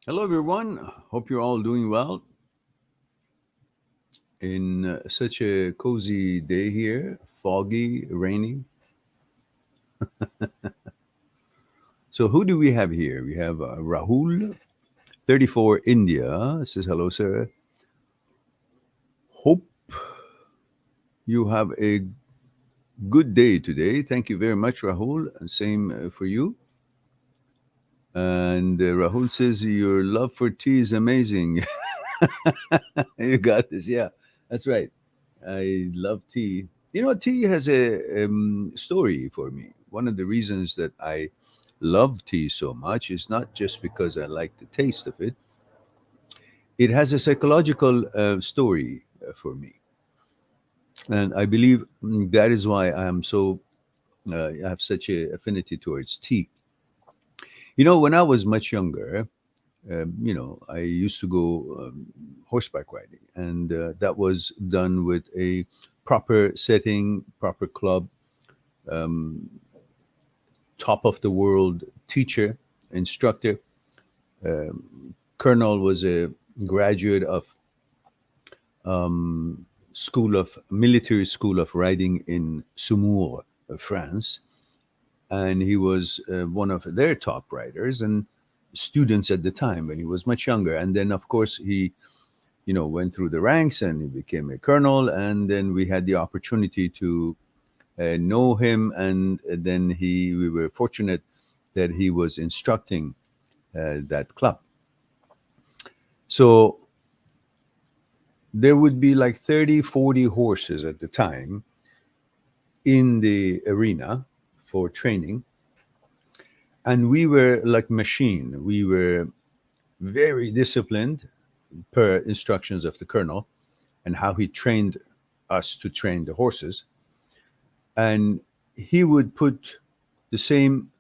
Hello, everyone. Hope you're all doing well in such a cozy day here, foggy, rainy. So, who do we have here? We have Rahul, 34, India. Says hello, sir. Hope you have a good day today. Thank you very much, Rahul. And same for you. And Rahul says your love for tea is amazing. You got this. Yeah, that's right. I love tea. You know, tea has a story for me. One of the reasons that I love tea so much is not just because I like the taste of it. It has a psychological story for me, and I believe that is why I have such a affinity towards tea. You know, when I was much younger, I used to go horseback riding, and that was done with a proper setting, proper club, um, top of the world teacher, instructor. Colonel was a graduate of school of military school of riding in Saumur, France, and he was one of their top riders and students at the time when he was much younger. And then, of course, he went through the ranks and he became a colonel. And then we had the opportunity to know him, and then we were fortunate that he was instructing that club. So there would be like 30, 40 horses at the time in the arena for training. And we were like machine. We were very disciplined per instructions of the colonel and how he trained us to train the horses. And he would put the same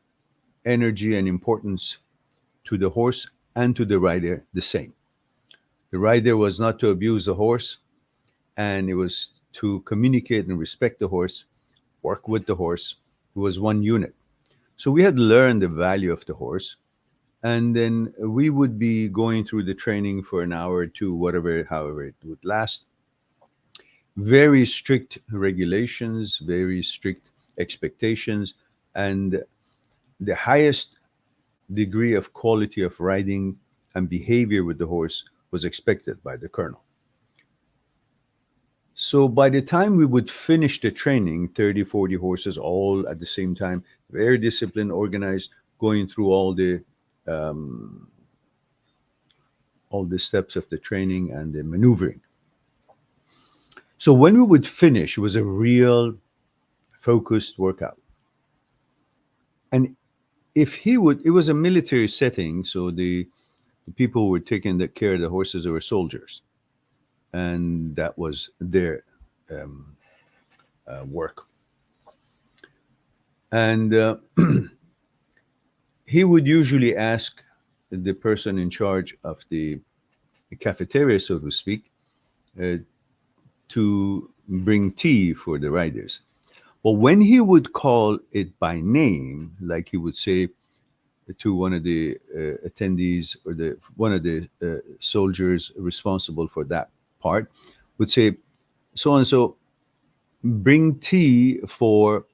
energy and importance to the horse and to the rider the same. The rider was not to abuse the horse, and it was to communicate and respect the horse, work with the horse. It was one unit. So we had learned the value of the horse, and then we would be going through the training for an hour or two, however it would last. Very strict regulations, very strict expectations, and the highest degree of quality of riding and behavior with the horse was expected by the colonel. So by the time we would finish the training, 30, 40 horses all at the same time, very disciplined, organized, going through um, all the steps of the training and the maneuvering. So when we would finish, it was a real focused workout. And if he would, it was a military setting, so the people who were taking the care of the horses were soldiers, and that was their um, work. And he would usually ask the person in charge of the cafeteria, so to speak, uh, to bring tea for the riders. Well, when he would call it by name, like he would say to one of the attendees or the one of the soldiers responsible for that part, would say, so and so, bring tea for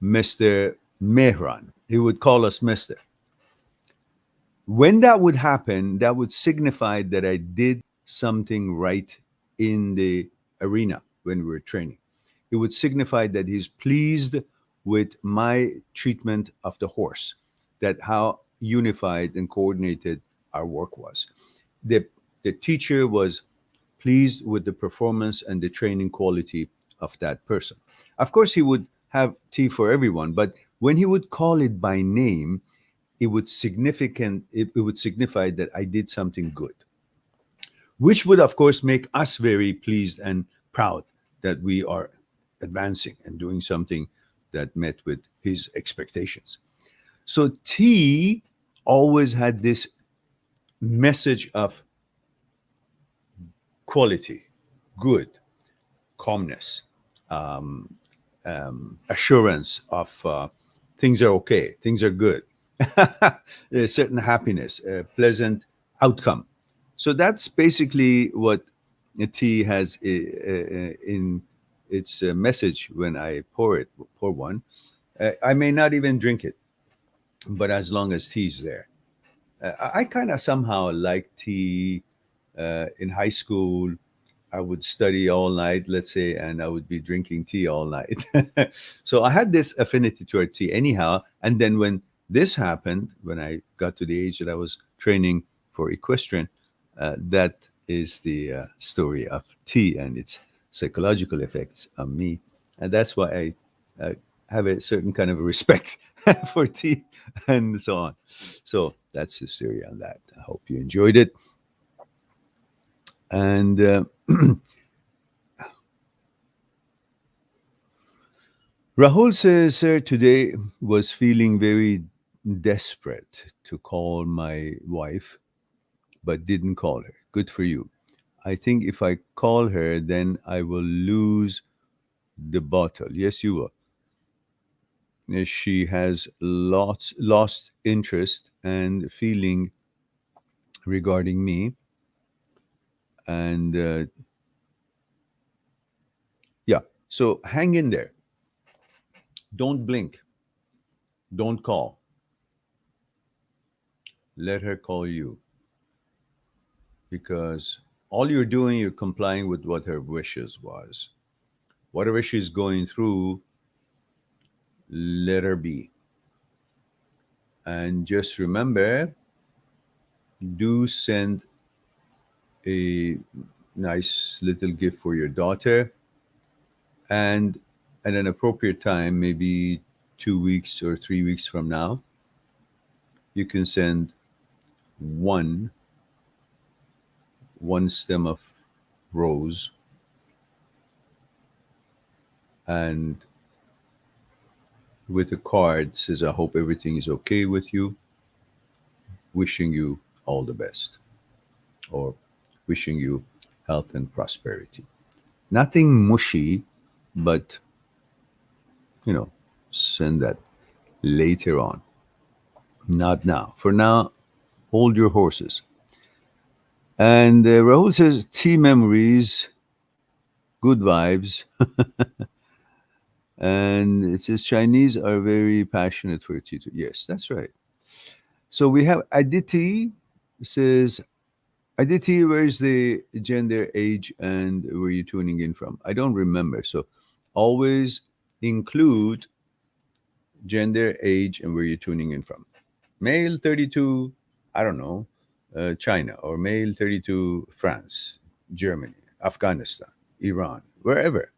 Mr. Mehran. He would call us Mr. When that would happen, that would signify that I did something right in the arena when we were training. It would signify that he's pleased with my treatment of the horse, that how unified and coordinated our work was. The, the teacher was pleased with the performance and the training quality of that person. Of course, he would have tea for everyone, but when he would call it by name, it would signify that I did something good, which would of course make us very pleased and proud that we are advancing and doing something that met with his expectations. So tea always had this message of quality, good, calmness, um, assurance of things are okay, things are good, a certain happiness, a pleasant outcome. So that's basically what tea has in its message when I pour one. I may not even drink it, but as long as tea's there. I kind of somehow like tea. In high school, I would study all night, let's say, and I would be drinking tea all night. So I had this affinity toward tea anyhow. And then when this happened, when I got to the age that I was training for equestrian, that is the story of tea and its psychological effects on me. And that's why I have a certain kind of respect for tea and so on. So that's the theory on that. I hope you enjoyed it. And Rahul says, sir, today was feeling very desperate to call my wife, but didn't call her. Good for you. I think if I call her, then I will lose the bottle. Yes, you will. She has lost interest and feeling regarding me. And yeah, so hang in there. Don't blink. Don't call. Let her call you. Because all you're doing, you're complying with what her wishes was. Whatever she's going through, let her be. And just remember, do send a nice little gift for your daughter. And at an appropriate time, maybe 2 weeks or 3 weeks from now, you can send one stem of rose and with a card says, I hope everything is okay with you, wishing you all the best, or wishing you health and prosperity. Nothing mushy, but send that later on, not now. For now, hold your horses. And Rahul says, tea memories, good vibes. And it says, Chinese are very passionate for tea. Yes, that's right. So we have Aditi says, Aditi, where's the gender, age, and where you tuning in from? I don't remember. So always include gender, age, and where you're tuning in from. Male 32, I don't know, China, or male 32, France, Germany, Afghanistan, Iran, wherever,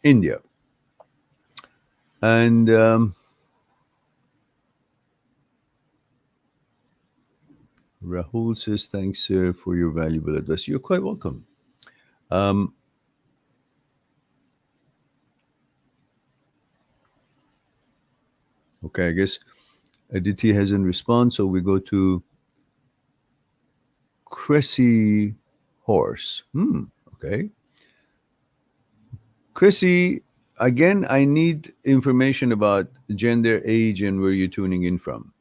India. And Rahul says, thanks for your valuable advice. You're quite welcome. Okay, I guess Aditi hasn't responded, so we go to Cressy Horse. Okay. Chrissy, again, I need information about gender, age, and where you're tuning in from.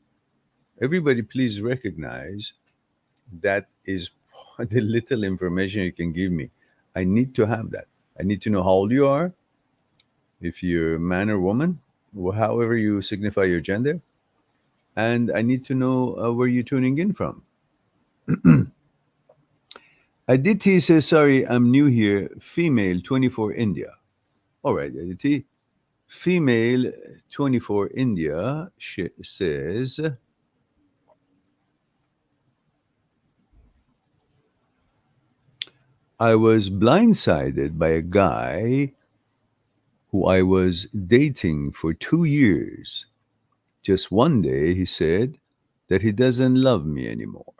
Everybody, please recognize that is the little information you can give me. I need to have that. I need to know how old you are, if you're a man or woman, however you signify your gender. And I need to know where you're tuning in from. Aditi says, sorry, I'm new here. Female, 24, India. All right, Aditi. Female, 24, India, says, I was blindsided by a guy who I was dating for 2 years. Just one day, he said that he doesn't love me anymore.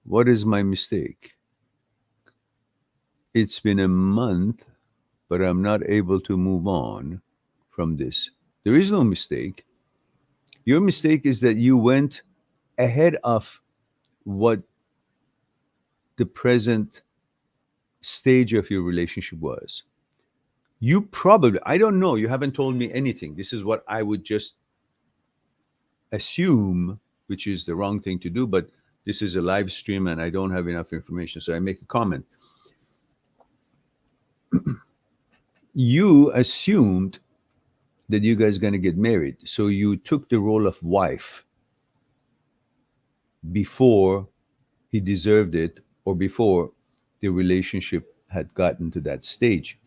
What is my mistake? It's been a month, but I'm not able to move on from this. There is no mistake. Your mistake is that you went ahead of what the present stage of your relationship was. You probably, I don't know, you haven't told me anything. This is what I would just assume, which is the wrong thing to do, but this is a live stream and I don't have enough information, so I make a comment. You assumed that you guys are going to get married, so you took the role of wife before he deserved it or before the relationship had gotten to that stage.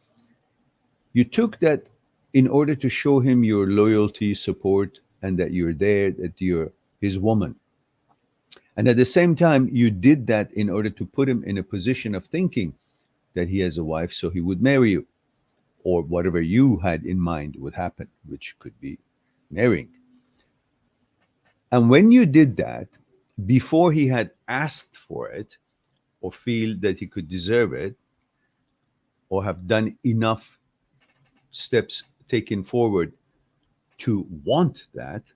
You took that in order to show him your loyalty, support, and that you're there, that you're his woman. And at the same time, you did that in order to put him in a position of thinking that he has a wife, so he would marry you, or whatever you had in mind would happen, which could be marrying. And when you did that, before he had asked for it, or feel that he could deserve it, or have done enough steps taken forward to want that,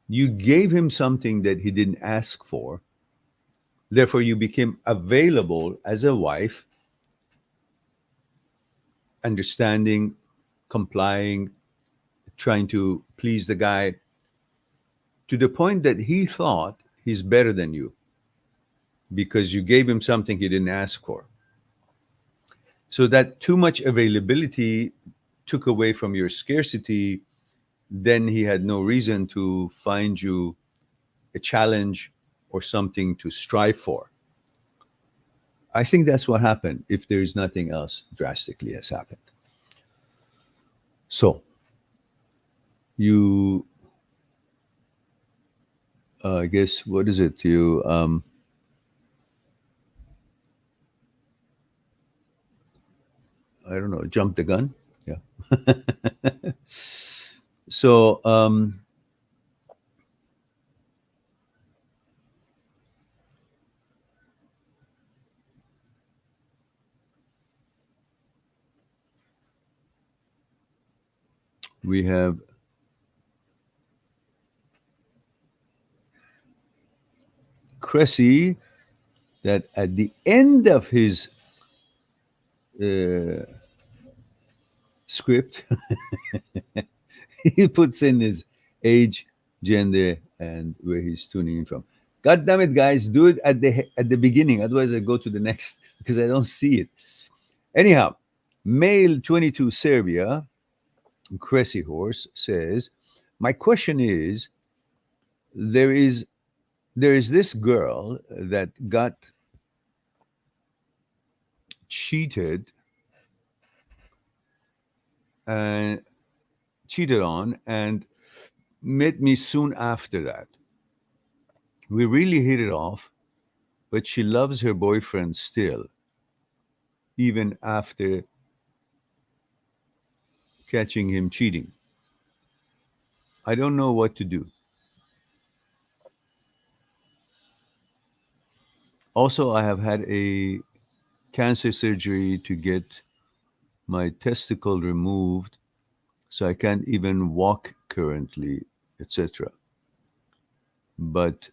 you gave him something that he didn't ask for. Therefore, you became available as a wife, understanding, complying, trying to please the guy, to the point that he thought he's better than you because you gave him something he didn't ask for. So that too much availability took away from your scarcity. Then he had no reason to find you a challenge or something to strive for. I think that's what happened, if there's nothing else drastically has happened. So you, I guess, what is it? You, I don't know, jump the gun. Yeah. So, we have Cressy, that at the end of his uh, script, he puts in his age, gender, and where he's tuning in from. God damn it, guys, do it at the beginning. Otherwise, I go to the next because I don't see it. Anyhow, male 22 Serbia, Cressy Horse says, my question is, there is there is this girl that got cheated and cheated on and met me soon after that. We really hit it off, but she loves her boyfriend still, even after catching him cheating. I don't know what to do. Also, I have had a cancer surgery to get my testicle removed, so I can't even walk currently, etc. But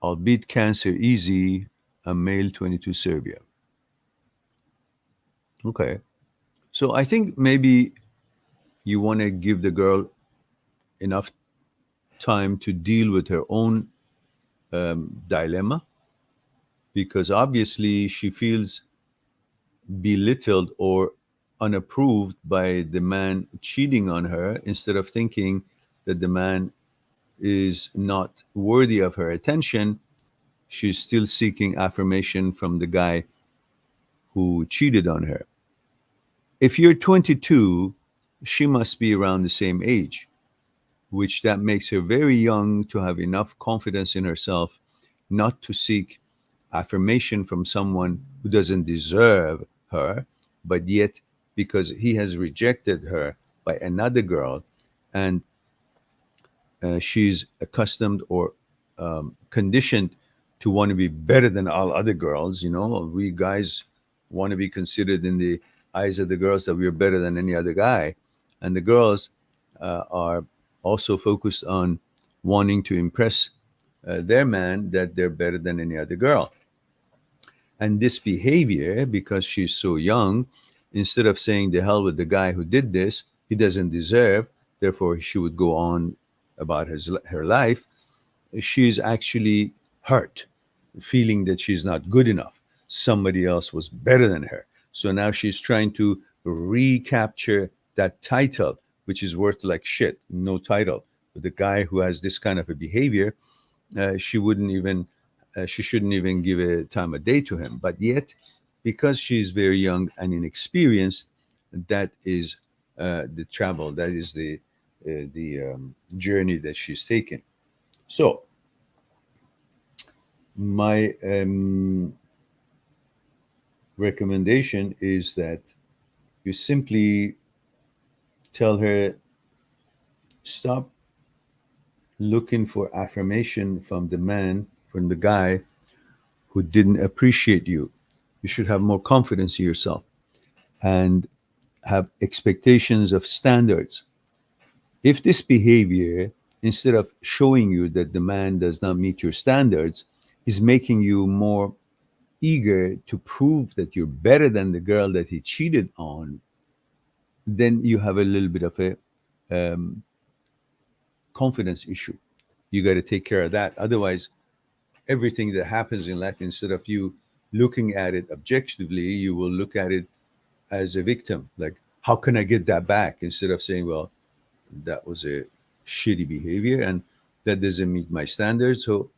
I'll beat cancer easy. A male 22 Serbia. Okay. So I think maybe you want to give the girl enough time to deal with her own dilemma, because obviously she feels belittled or unapproved by the man cheating on her, instead of thinking that the man is not worthy of her attention. She's still seeking affirmation from the guy who cheated on her. If you're 22, she must be around the same age, which that makes her very young to have enough confidence in herself not to seek affirmation from someone who doesn't deserve her, but yet because he has rejected her by another girl, and she's accustomed or conditioned to want to be better than all other girls. You know, we guys want to be considered in the eyes of the girls that we're better than any other guy. And the girls are also focused on wanting to impress their man that they're better than any other girl. And this behavior, because she's so young, instead of saying the hell with the guy who did this, he doesn't deserve, therefore she would go on about her life, she's actually hurt, feeling that she's not good enough. Somebody else was better than her. So now she's trying to recapture that title, which is worth like shit, no title. But the guy who has this kind of a behavior, she wouldn't even, she shouldn't even give a time of day to him. But yet, because she's very young and inexperienced, that is the travel, that is the journey that she's taken. So, my recommendation is that you simply tell her, stop looking for affirmation from the man, from the guy who didn't appreciate you. You should have more confidence in yourself and have expectations of standards. If this behavior, instead of showing you that the man does not meet your standards, is making you more eager to prove that you're better than the girl that he cheated on, then you have a little bit of a um, confidence issue. You got to take care of that. Otherwise, everything that happens in life, instead of you looking at it objectively, you will look at it as a victim. Like, how can I get that back? Instead of saying, well, that was a shitty behavior and that doesn't meet my standards, so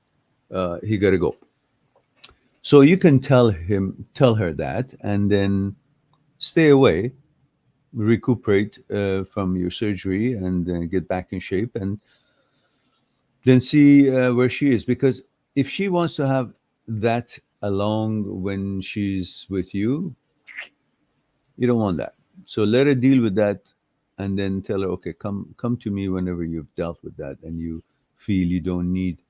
he got to go. So you can tell her that, and then stay away, recuperate from your surgery, and get back in shape, and then see where she is. Because if she wants to have that along when she's with you don't want that. So let her deal with that, and then tell her, okay, come to me whenever you've dealt with that, and you feel you don't need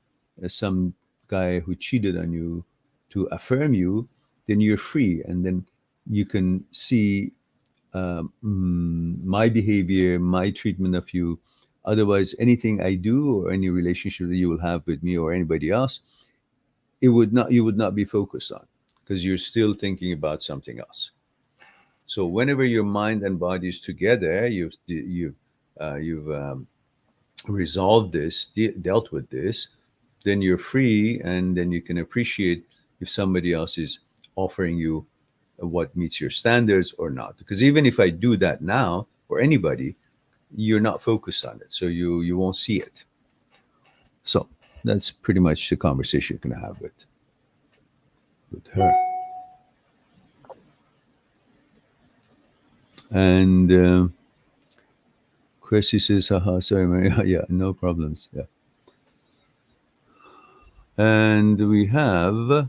some guy who cheated on you to affirm you. Then you're free, and then you can see my behavior, my treatment of you. Otherwise, anything I do or any relationship that you will have with me or anybody else, it would not you would not be focused on, because you're still thinking about something else. So whenever your mind and body is together, you've resolved this, dealt with this, then you're free, and then you can appreciate if somebody else is offering you what meets your standards or not. Because even if I do that now or anybody, you're not focused on it, so you won't see it. So that's pretty much the conversation you're gonna have with her. And Chrissy says, haha, sorry, Maria. Yeah, no problems. Yeah. And we have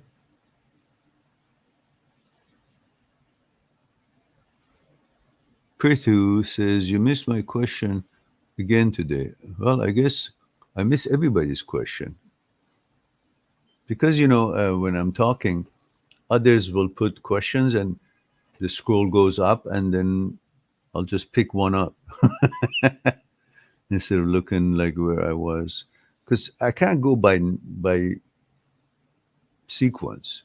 Prithu says, you missed my question again today. Well, I guess I miss everybody's question. Because, when I'm talking, others will put questions and the scroll goes up, and then I'll just pick one up instead of looking like where I was. Because I can't go by sequence.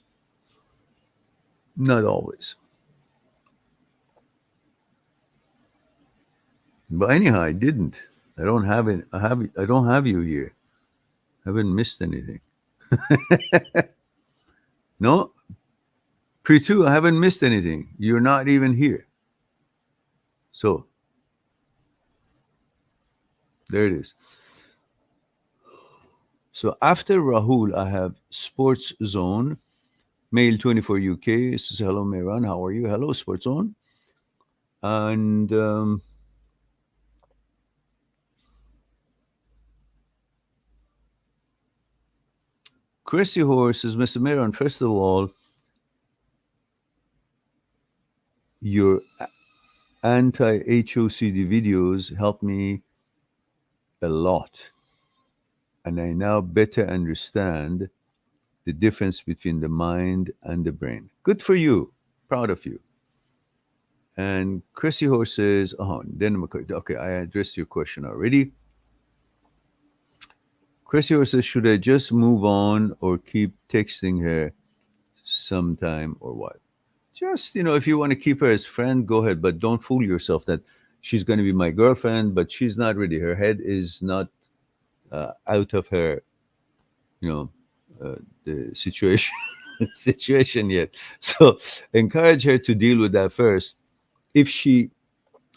Not always. But anyhow, I didn't. I don't have it. I don't have you here. I haven't missed anything. No, Pritu, I haven't missed anything. You're not even here. So there it is. So after Rahul, I have Sports Zone, Male 24 UK. This is hello, Mehran. How are you? Hello, Sports Zone. And Chrissy Horse says, Mr. Mehran, first of all, your anti-HOCD videos helped me a lot. And I now better understand the difference between the mind and the brain. Good for you. Proud of you. And Chrissy Horse says, okay, I addressed your question already. Chrissy Horse says, should I just move on or keep texting her sometime or what? Just, if you want to keep her as friend, go ahead. But don't fool yourself that she's going to be my girlfriend, but she's not ready. Her head is not out of her, the situation yet. So encourage her to deal with that first. If she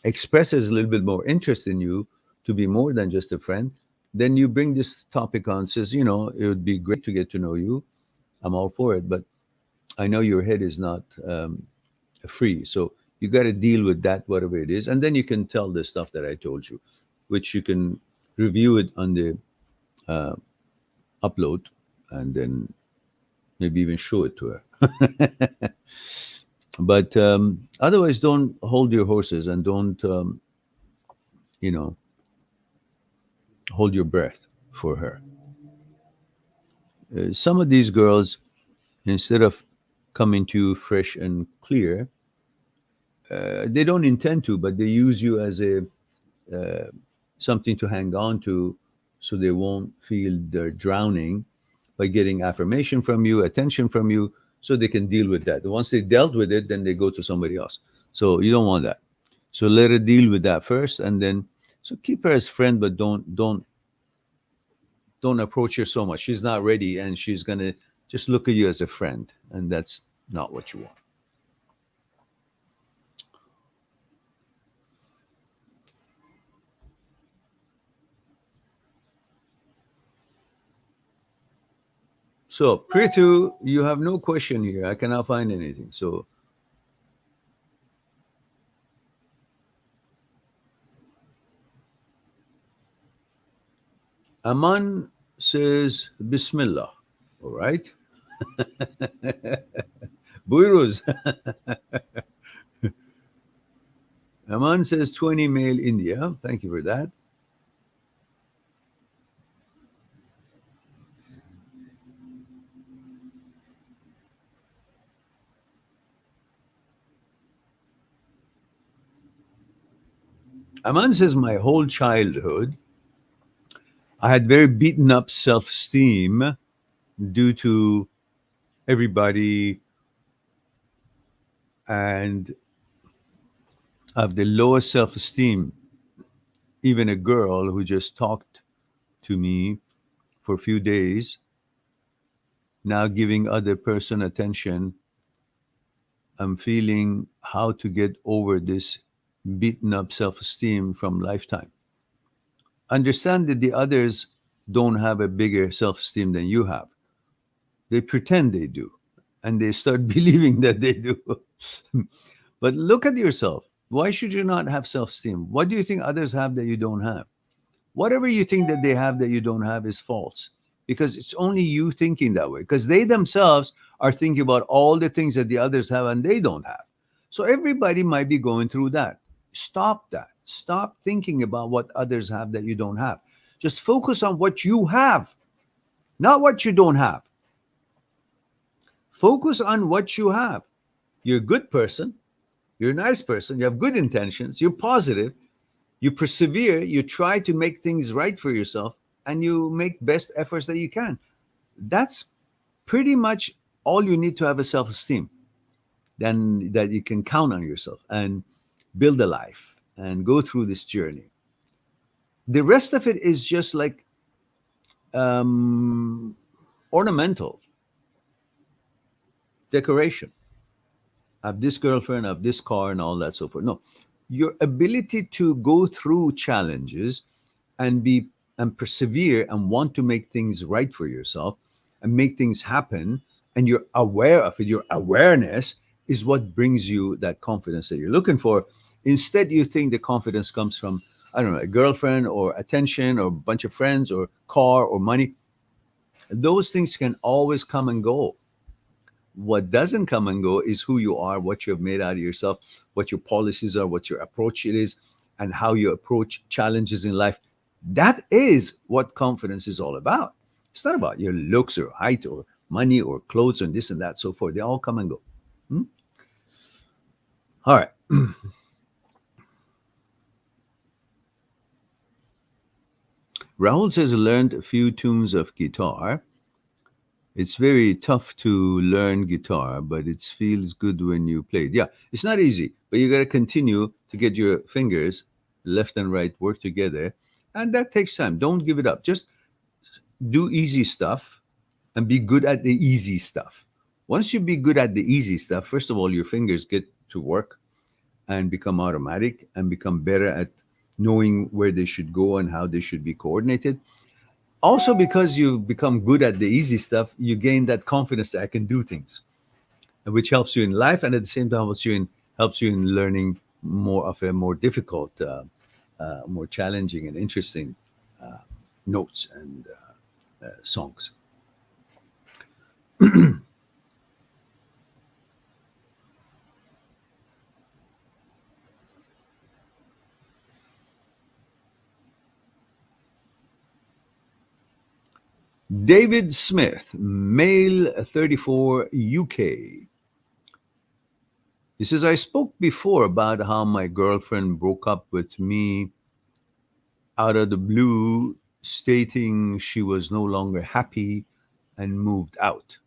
expresses a little bit more interest in you to be more than just a friend, then you bring this topic on, says, it would be great to get to know you. I'm all for it, but I know your head is not free. So you got to deal with that, whatever it is. And then you can tell the stuff that I told you, which you can review it on the upload, and then maybe even show it to her. But otherwise, don't hold your horses and don't, you know, hold your breath for her. Some of these girls, instead of coming to you fresh and clear, they don't intend to, but they use you as a something to hang on to, so they won't feel they're drowning by getting affirmation from you, attention from you, so they can deal with that. Once they dealt with it, then they go to somebody else. So you don't want that. So let her deal with that first, and then so keep her as friend, but don't approach her so much. She's not ready, and she's gonna just look at you as a friend, and that's not what you want. So Prithu, you have no question here. I cannot find anything. So Aman says Bismillah. All right. Buiruz. Aman says 20 male India. Thank you for that. Aman says my whole childhood I had very beaten up self esteem due to everybody, and I have the lowest self esteem. Even a girl who just talked to me for a few days, now giving other person attention, I'm feeling how to get over this beaten up self esteem from lifetime. Understand that the others don't have a bigger self esteem than you have. They pretend they do, and they start believing that they do. But look at yourself. Why should you not have self esteem? What do you think others have that you don't have? Whatever you think that they have that you don't have is false, because it's only you thinking that way, because they themselves are thinking about all the things that the others have and they don't have. So everybody might be going through that. Stop that. Stop thinking about what others have that you don't have. Just focus on what you have, not what you don't have. Focus on what you have. You're a good person. You're a nice person. You have good intentions. You're positive. You persevere. You try to make things right for yourself, and you make best efforts that you can. That's pretty much all you need to have a self-esteem. Then that you can count on yourself and build a life and go through this journey. The rest of it is just like um, ornamental decoration. I have this girlfriend, I have this car, and all that so forth. No, your ability to go through challenges and be and persevere and want to make things right for yourself and make things happen, and you're aware of it. Your awareness is what brings you that confidence that you're looking for. Instead, you think the confidence comes from, I don't know, a girlfriend or attention or a bunch of friends or car or money. Those things can always come and go. What doesn't come and go is who you are, what you have made out of yourself, what your policies are, what your approach it is, and how you approach challenges in life. That is what confidence is all about. It's not about your looks or height or money or clothes and this and that, so forth. They all come and go. Hmm? All right. Rahul says, learned a few tunes of guitar. It's very tough to learn guitar, but it feels good when you play it. Yeah, it's not easy, but you got to continue to get your fingers, left and right, work together. And that takes time. Don't give it up. Just do easy stuff and be good at the easy stuff. Once you be good at the easy stuff, first of all, your fingers get to work and become automatic and become better at knowing where they should go and how they should be coordinated. Also, because you become good at the easy stuff, you gain that confidence that I can do things, which helps you in life, and at the same time helps you in learning more of a more difficult, more challenging and interesting notes and songs. David Smith, male 34, UK. He says, I spoke before about how my girlfriend broke up with me out of the blue, stating she was no longer happy and moved out.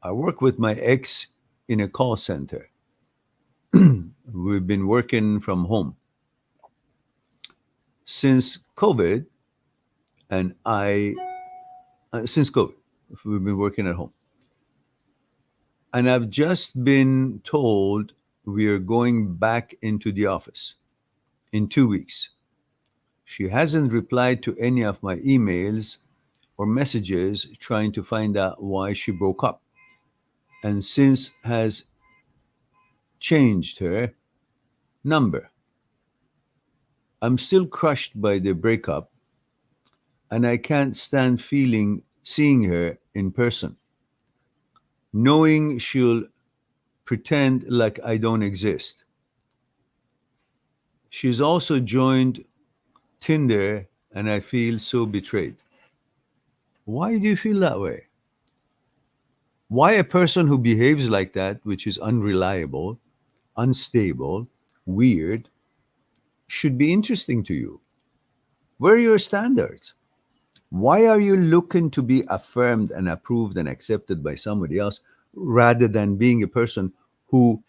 I work with my ex in a call center. We've been working from home since COVID, and since COVID, we've been working at home. And I've just been told we are going back into the office in 2 weeks. She hasn't replied to any of my emails or messages trying to find out why she broke up, and since has changed her number. I'm still crushed by the breakup, and I can't stand seeing her in person, knowing she'll pretend like I don't exist. She's also joined Tinder, and I feel so betrayed. Why do you feel that way? Why a person who behaves like that, which is unreliable, unstable, weird, should be interesting to you? Where are your standards? Why are you looking to be affirmed and approved and accepted by somebody else rather than being a person who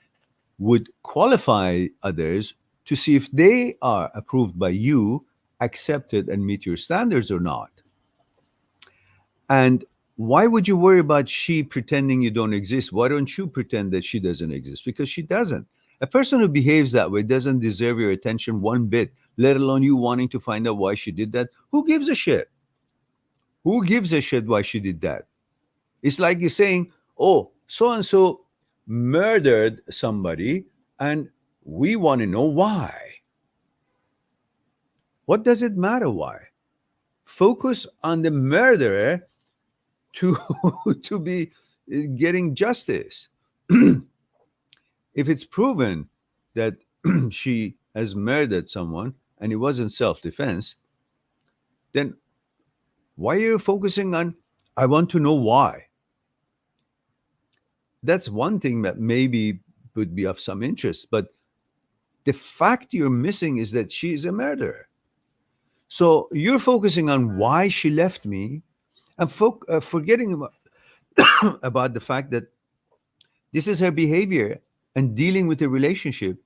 would qualify others to see if they are approved by you, accepted, and meet your standards or not? And why would you worry about she pretending you don't exist? Why don't you pretend that she doesn't exist? Because she doesn't. A person who behaves that way doesn't deserve your attention one bit, let alone you wanting to find out why she did that. Who gives a shit? Who gives a shit why she did that? It's like you're saying, oh, so and so murdered somebody, and we want to know why. What does it matter why? Focus on the murderer to to be getting justice. If it's proven that she has murdered someone and it wasn't self-defense, then why are you focusing on I want to know why? That's one thing that maybe would be of some interest, but the fact you're missing is that she is a murderer. So you're focusing on why she left me and forgetting about the fact that this is her behavior and dealing with a relationship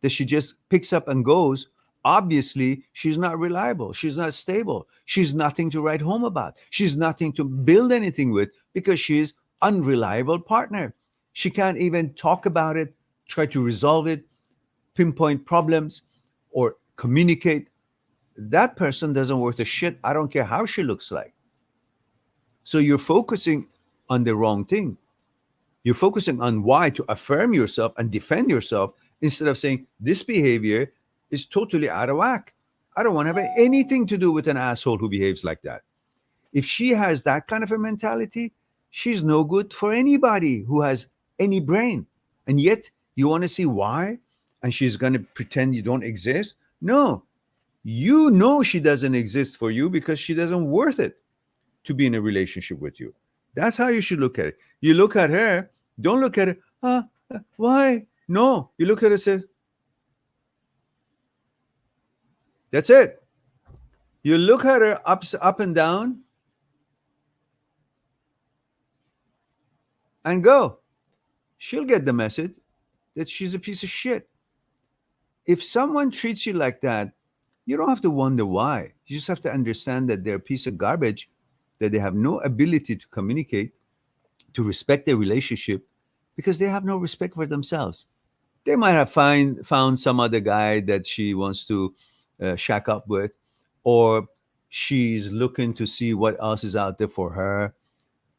that she just picks up and goes. Obviously, she's not reliable. She's not stable. She's nothing to write home about. She's nothing to build anything with because she's unreliable partner. She can't even talk about it, try to resolve it, pinpoint problems, or communicate. That person doesn't worth a shit. I don't care how she looks like. So you're focusing on the wrong thing. You're focusing on why to affirm yourself and defend yourself instead of saying this behavior is totally out of whack. I don't want to have anything to do with an asshole who behaves like that. If she has that kind of a mentality, she's no good for anybody who has any brain. And yet you want to see why? And she's going to pretend you don't exist? No. You know she doesn't exist for you because she doesn't worth it to be in a relationship with you. That's how you should look at it. You look at her, don't look at her, why? No, you look at her and say, that's it. You look at her up and down and go. She'll get the message that she's a piece of shit. If someone treats you like that, you don't have to wonder why. You just have to understand that they're a piece of garbage, that they have no ability to communicate, to respect their relationship, because they have no respect for themselves. They might have found some other guy that she wants to shack up with, or she's looking to see what else is out there for her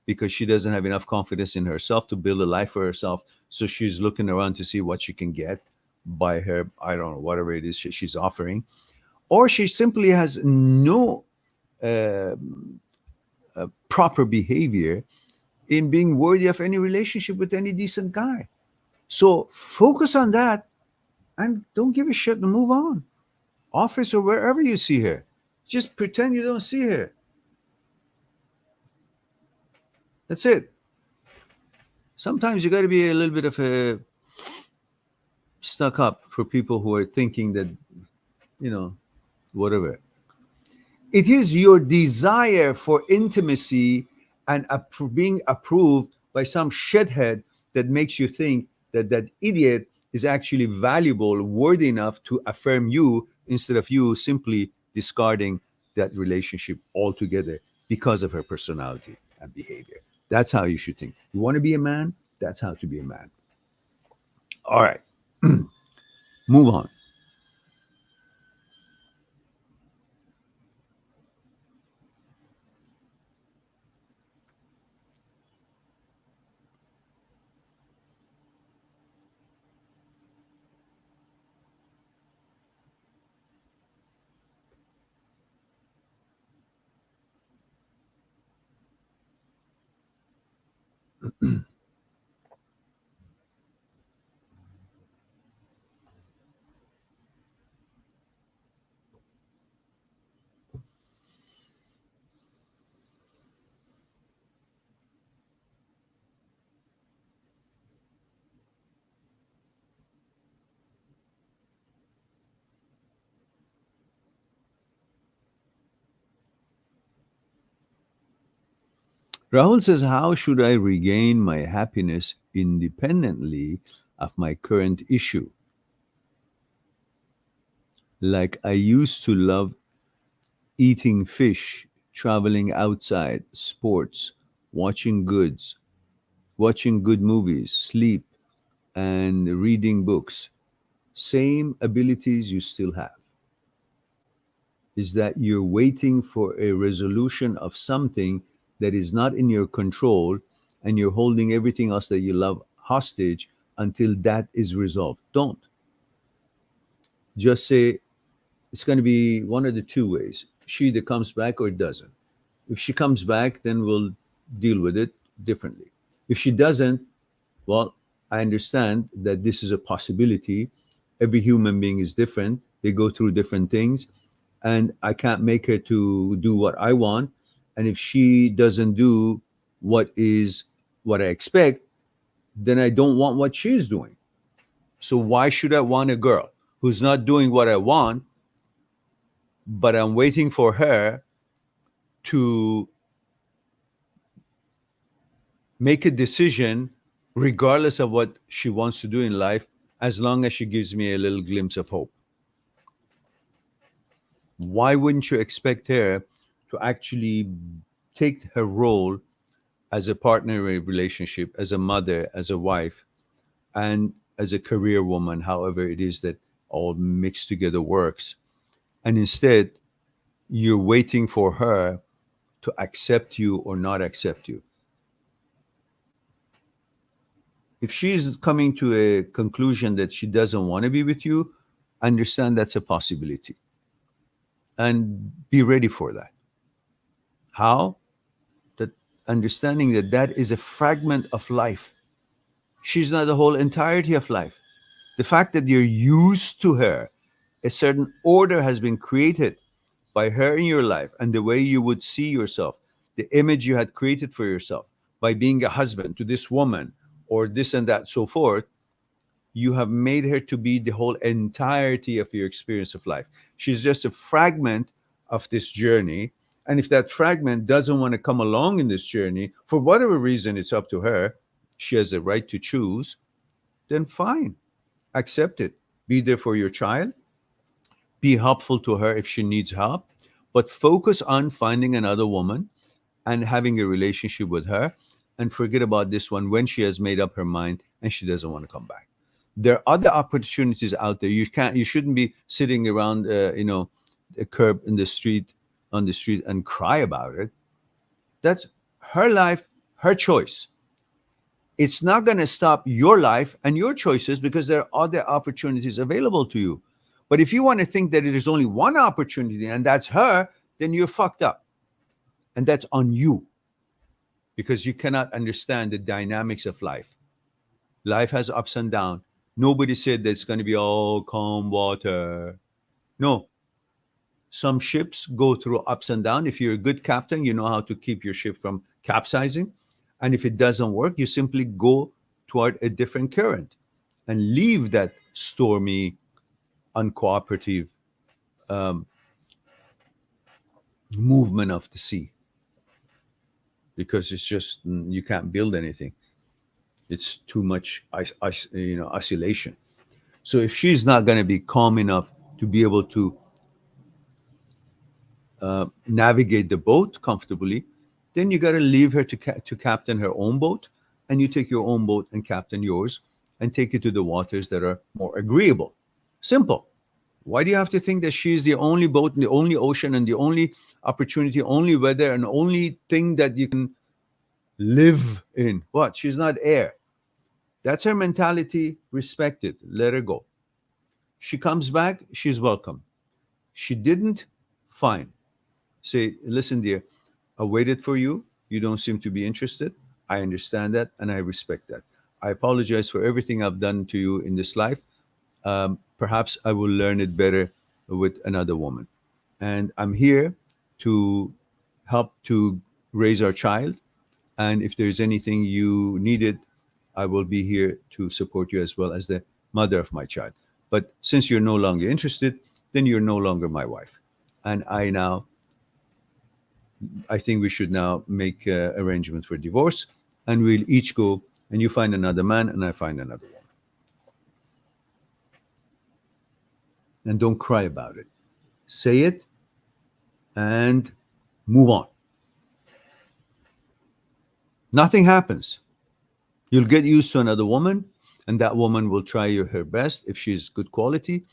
because she doesn't have enough confidence in herself to build a life for herself. So she's looking around to see what she can get by her, I don't know, whatever it is she's offering. Or she simply has no proper behavior in being worthy of any relationship with any decent guy. So focus on that and don't give a shit and move on. Office or wherever you see her, just pretend you don't see her. That's it. Sometimes you got to be a little bit of a stuck up for people who are thinking that, you know, whatever. It is your desire for intimacy and being approved by some shithead that makes you think that that idiot is actually valuable, worthy enough to affirm you instead of you simply discarding that relationship altogether because of her personality and behavior. That's how you should think. You want to be a man? That's how to be a man. All right, move on. Rahul says, how should I regain my happiness independently of my current issue? Like I used to love eating fish, traveling outside, sports, watching goods, watching good movies, sleep, and reading books. Same abilities you still have. Is that you're waiting for a resolution of something that is not in your control, and you're holding everything else that you love hostage until that is resolved. Don't. Just say it's going to be one of the two ways. She either comes back or doesn't. If she comes back, then we'll deal with it differently. If she doesn't, well, I understand that this is a possibility. Every human being is different. They go through different things, and I can't make her to do what I want. And if she doesn't do what I expect, then I don't want what she's doing. So why should I want a girl who's not doing what I want, but I'm waiting for her to make a decision regardless of what she wants to do in life, as long as she gives me a little glimpse of hope? Why wouldn't you expect her to actually take her role as a partner in a relationship, as a mother, as a wife, and as a career woman, however it is that all mixed together works? And instead, you're waiting for her to accept you or not accept you. If she's coming to a conclusion that she doesn't want to be with you, understand that's a possibility and be ready for that. How? That understanding that that is a fragment of life. She's not the whole entirety of life. The fact that you're used to her, a certain order has been created by her in your life, and the way you would see yourself, the image you had created for yourself by being a husband to this woman or this and that, so forth, you have made her to be the whole entirety of your experience of life. She's just a fragment of this journey. And if that fragment doesn't want to come along in this journey, for whatever reason, it's up to her. She has the right to choose. Then fine, accept it. Be there for your child. Be helpful to her if she needs help. But focus on finding another woman and having a relationship with her, and forget about this one when she has made up her mind and she doesn't want to come back. There are other opportunities out there. You shouldn't be sitting around, a curb in the street, on the street, and cry about it. That's her life, her choice. It's not going to stop your life and your choices, because there are other opportunities available to you. But if you want to think that it is only one opportunity and that's her, then you're fucked up. And that's on you, because you cannot understand the dynamics of life. Life has ups and downs. Nobody said that it's going to be all calm water. No. Some ships go through ups and downs. If you're a good captain, you know how to keep your ship from capsizing. And if it doesn't work, you simply go toward a different current and leave that stormy, uncooperative um, movement of the sea, because it's just you can't build anything. It's too much, oscillation. So if she's not going to be calm enough to be able to navigate the boat comfortably, then you got to leave her to captain her own boat, and you take your own boat and captain yours, and take it to the waters that are more agreeable. Simple. Why do you have to think that she's the only boat and the only ocean and the only opportunity, only weather, and only thing that you can live in? What? She's not air. That's her mentality. Respect it. Let her go. She comes back, she's welcome. She didn't, fine. Say, listen, dear, I waited for you. You don't seem to be interested. I understand that and I respect that. I apologize for everything I've done to you in this life. Perhaps I will learn it better with another woman. And I'm here to help to raise our child. And if there's anything you needed, I will be here to support you as well as the mother of my child. But since you're no longer interested, then you're no longer my wife. And I think we should now make arrangements for divorce, and we'll each go, and you find another man and I find another woman. And don't cry about it. Say it and move on. Nothing happens. You'll get used to another woman, and that woman will try her best if she's good quality,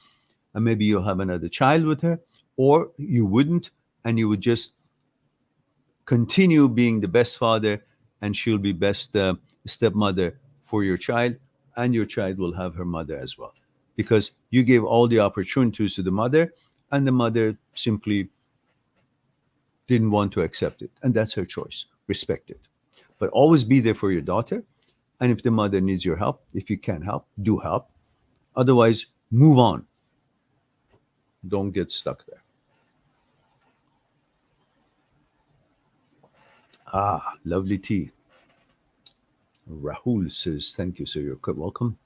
and maybe you'll have another child with her, or you wouldn't, and you would just continue being the best father, and she'll be best stepmother for your child, and your child will have her mother as well, because you gave all the opportunities to the mother, and the mother simply didn't want to accept it, and that's her choice. Respect it, but always be there for your daughter. And if the mother needs your help, if you can help, do help. Otherwise, move on. Don't get stuck there. Ah, lovely tea. Rahul says, thank you, sir. You're quite welcome.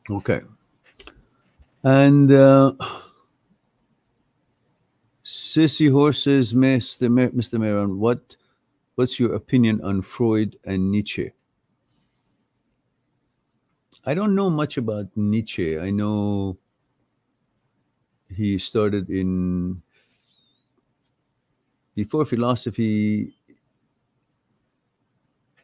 Okay. And Sissy Horse says, Mr. Meron, what's your opinion on Freud and Nietzsche? I don't know much about Nietzsche. I know he started in, before philosophy.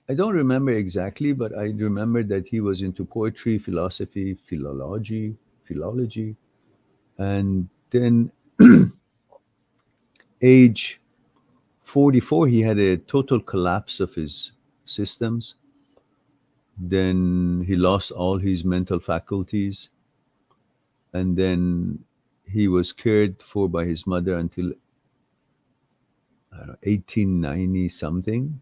I don't remember exactly, but I remember that he was into poetry, philosophy, philology, and then age 44, he had a total collapse of his systems. Then he lost all his mental faculties. And then he was cared for by his mother until, I don't know, 1890 something.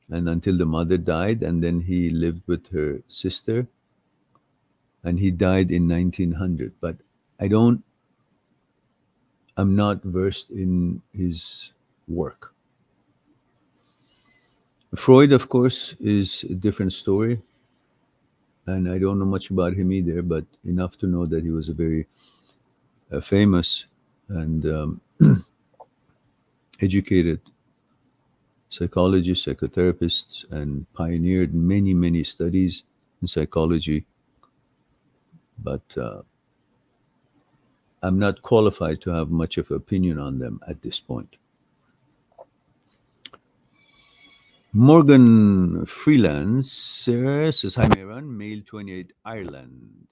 And until the mother died. And then he lived with her sister. And he died in 1900. But I'm not versed in his work. Freud, of course, is a different story. And I don't know much about him either, but enough to know that he was a very famous and educated psychologist, psychotherapist, and pioneered many, many studies in psychology. But I'm not qualified to have much of an opinion on them at this point. Morgan Freelancer says, hi, Mehran, male 28, Ireland.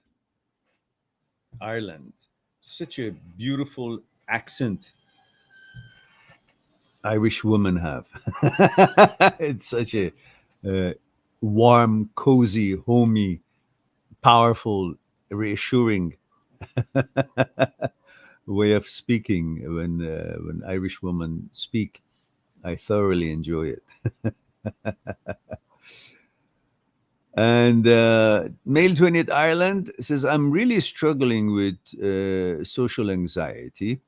Ireland. Such a beautiful accent Irish women have. It's such a warm, cozy, homey, powerful, reassuring way of speaking. When Irish women speak, I thoroughly enjoy it. And male 28 Ireland says, I'm really struggling with social anxiety.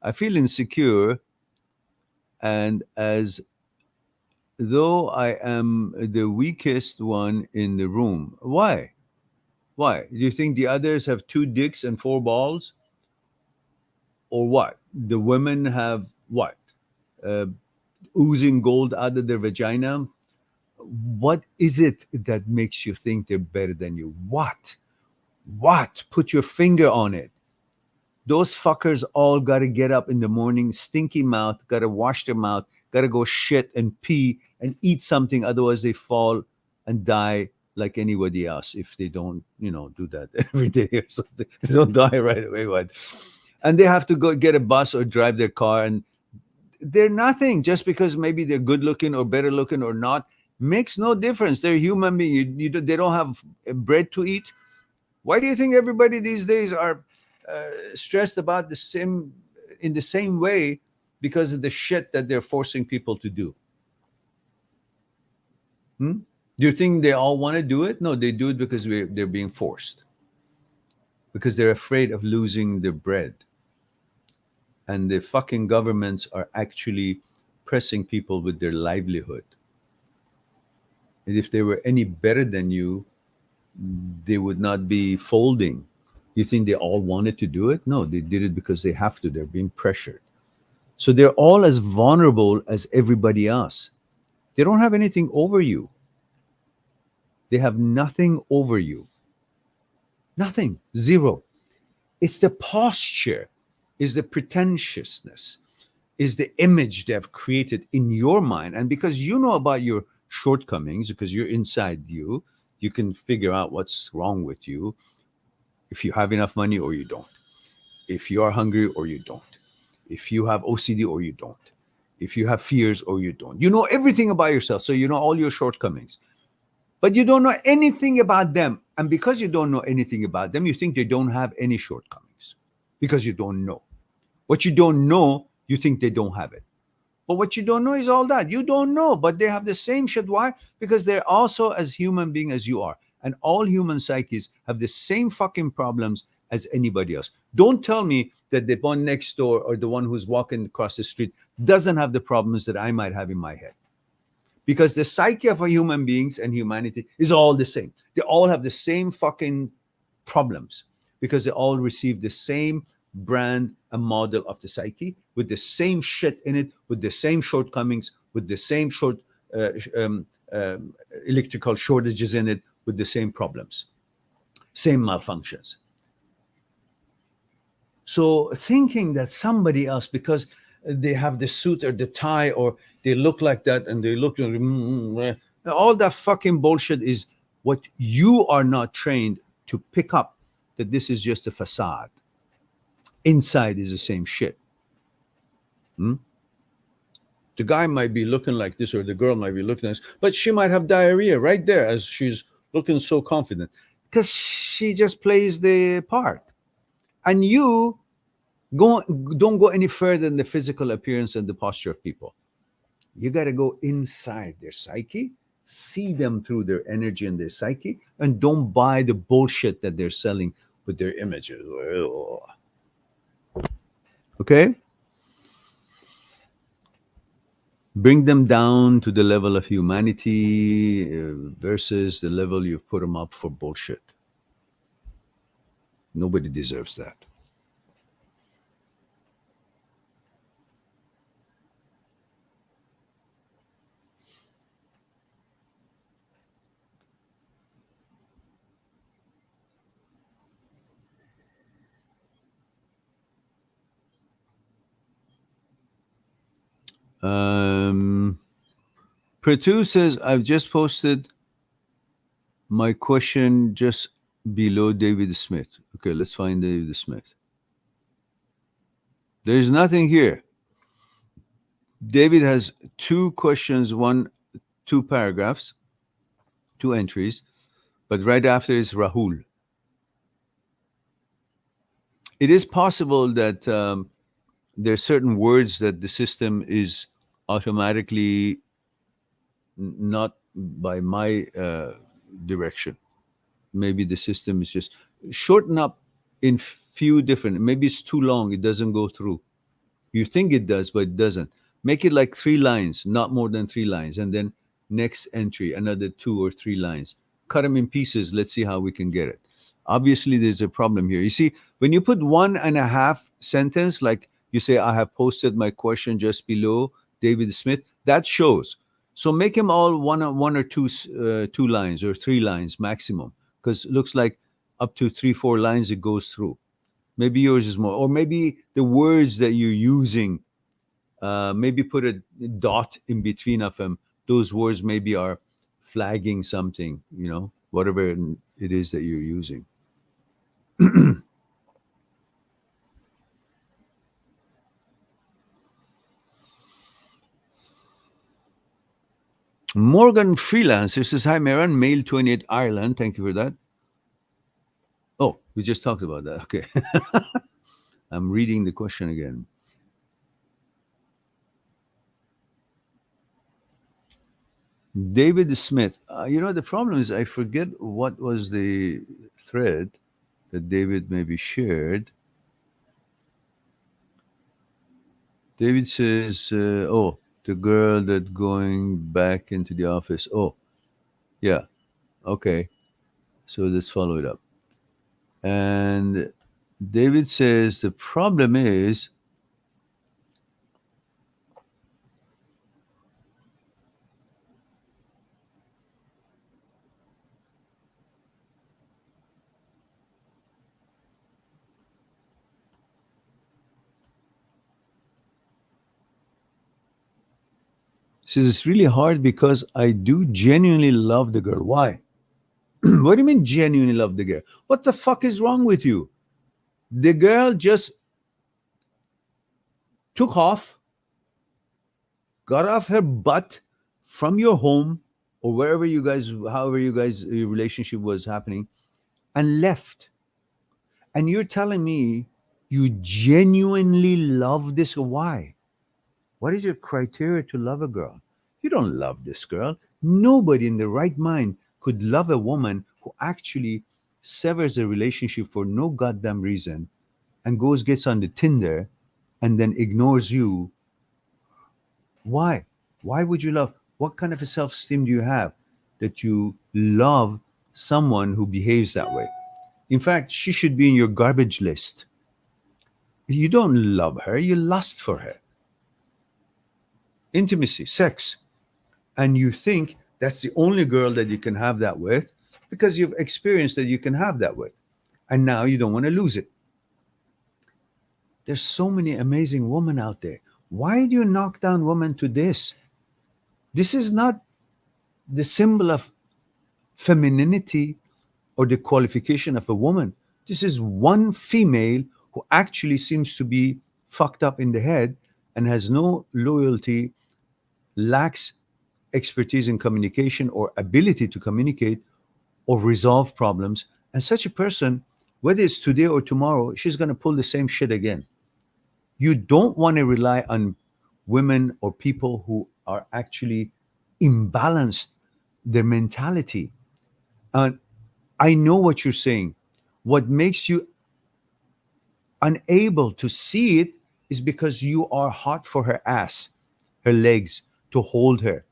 I feel insecure, and as though I am the weakest one in the room. Why? Why? Do you think the others have 2 dicks and 4 balls? Or what? The women have what? Uh, Oozing gold out of their vagina? What is it that makes you think they're better than you? What? What? Put your finger on it. Those fuckers all got to get up in the morning, stinky mouth, got to wash their mouth, got to go shit and pee and eat something. Otherwise, they fall and die like anybody else if they don't, do that every day or something. They don't die right away. What? And they have to go get a bus or drive their car, and they're nothing just because maybe they're good looking or better looking or not. Makes no difference. They're human beings. They don't have bread to eat. Why do you think everybody these days are stressed about in the same way because of the shit that they're forcing people to do? Do you think they all want to do it? No, they do it because they're being forced. Because they're afraid of losing their bread. And the fucking governments are actually pressing people with their livelihood. And if they were any better than you, they would not be folding. You think they all wanted to do it? No, they did it because they have to. They're being pressured. So they're all as vulnerable as everybody else. They don't have anything over you. They have nothing over you. Nothing. Zero. It's the posture, is the pretentiousness, is the image they have created in your mind. And because you know about your shortcomings, because you're inside you can figure out what's wrong with you. If you have enough money or you don't. If you are hungry or you don't. If you have OCD or you don't. If you have fears or you don't. You know everything about yourself. So you know all your shortcomings. But you don't know anything about them. And because you don't know anything about them, you think they don't have any shortcomings. Because you don't know. What you don't know, you think they don't have it. But what you don't know is all that. You don't know, but they have the same shit. Why? Because they're also as human being as you are. And all human psyches have the same fucking problems as anybody else. Don't tell me that the one next door or the one who's walking across the street doesn't have the problems that I might have in my head. Because the psyche of human beings and humanity is all the same. They all have the same fucking problems because they all receive the same brand and model of the psyche with the same shit in it, with the same shortcomings, with the same electrical shortages in it, with the same problems, same malfunctions. So thinking that somebody else, because they have the suit or the tie or they look like that and they look like all that fucking bullshit is what you are not trained to pick up, that this is just a facade. Inside is the same shit. The guy might be looking like this, or the girl might be looking like this, but she might have diarrhea right there as she's looking so confident because she just plays the part. And you don't go any further than the physical appearance and the posture of people. You got to go inside their psyche, see them through their energy and their psyche, and don't buy the bullshit that they're selling with their images. Okay? Bring them down to the level of humanity versus the level you've put them up for bullshit. Nobody deserves that. Pretu says, I've just posted my question just below David Smith. Okay, let's find David Smith. There's nothing here. David has two questions, two paragraphs, two entries, but right after is Rahul. It is possible that there are certain words that the system is automatically not by my direction. Maybe the system is just shorten up in few different, maybe it's too long, it doesn't go through. You think it does, but it doesn't. Make it like 3 lines, not more than 3 lines, and then next entry, another 2 or 3 lines. Cut them in pieces. Let's see how we can get it. Obviously, there's a problem here. You see, when you put 1.5 sentence, like you say, I have posted my question just below David Smith, that shows. So make them all one or two 2 lines or 3 lines maximum, because it looks like up to 3-4 lines it goes through. Maybe yours is more, or maybe the words that you're using, maybe put a dot in between of them. Those words maybe are flagging something, whatever it is that you're using. Morgan Freelancer says, hi, Meran, male 28, Ireland. Thank you for that. Oh, we just talked about that. Okay. I'm reading the question again. David Smith. The problem is I forget what was the thread that David maybe shared. David says, the girl that going back into the office. Oh, yeah. Okay. So let's follow it up. And David says the problem is it's really hard because I do genuinely love the girl. Why? What do you mean genuinely love the girl? What the fuck is wrong with you? The girl just took off, got off her butt from your home or wherever you guys, however your relationship was happening, and left. And you're telling me you genuinely love this. Why? What is your criteria to love a girl? You don't love this girl. Nobody in the right mind could love a woman who actually severs a relationship for no goddamn reason and gets on the Tinder and then ignores you. Why? Why would you love? What kind of a self-esteem do you have that you love someone who behaves that way? In fact, she should be in your garbage list. You don't love her, you lust for her. Intimacy, sex. And you think that's the only girl that you can have that with because you've experienced that you can have that with. And now you don't want to lose it. There's so many amazing women out there. Why do you knock down women to this? This is not the symbol of femininity or the qualification of a woman. This is one female who actually seems to be fucked up in the head and has no loyalty lacks expertise in communication or ability to communicate or resolve problems. And such a person, whether it's today or tomorrow, she's going to pull the same shit again. You don't want to rely on women or people who are actually imbalanced, their mentality. And I know what you're saying. What makes you unable to see it is because you are hot for her ass, her legs, to hold her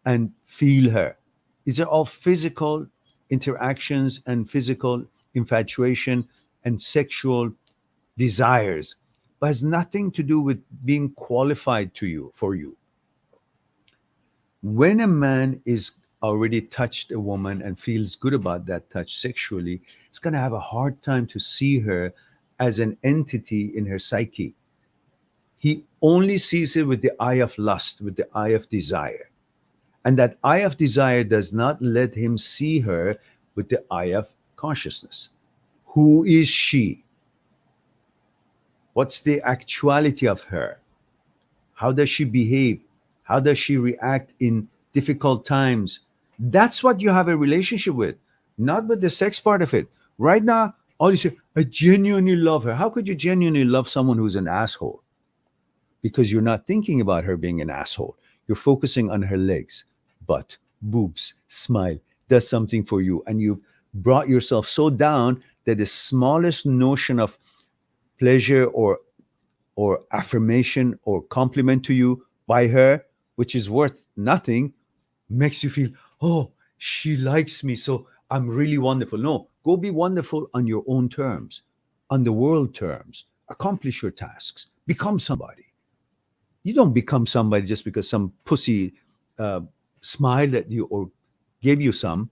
and feel her. These are all physical interactions and physical infatuation and sexual desires, but has nothing to do with being qualified to you for you. When a man is already touched a woman and feels good about that touch sexually, it's going to have a hard time to see her as an entity in her psyche. He only sees it with the eye of lust, with the eye of desire. And that eye of desire does not let him see her with the eye of consciousness. Who is she? What's the actuality of her? How does she behave? How does she react in difficult times? That's what you have a relationship with, not with the sex part of it. Right now, all you say, I genuinely love her. How could you genuinely love someone who's an asshole? Because you're not thinking about her being an asshole. You're focusing on her legs, butt, boobs, smile, does something for you. And you've brought yourself so down that the smallest notion of pleasure or affirmation or compliment to you by her, which is worth nothing, makes you feel, oh, she likes me, so I'm really wonderful. No, go be wonderful on your own terms, on the world terms. Accomplish your tasks. Become somebody. You don't become somebody just because some pussy smiled at you or gave you some.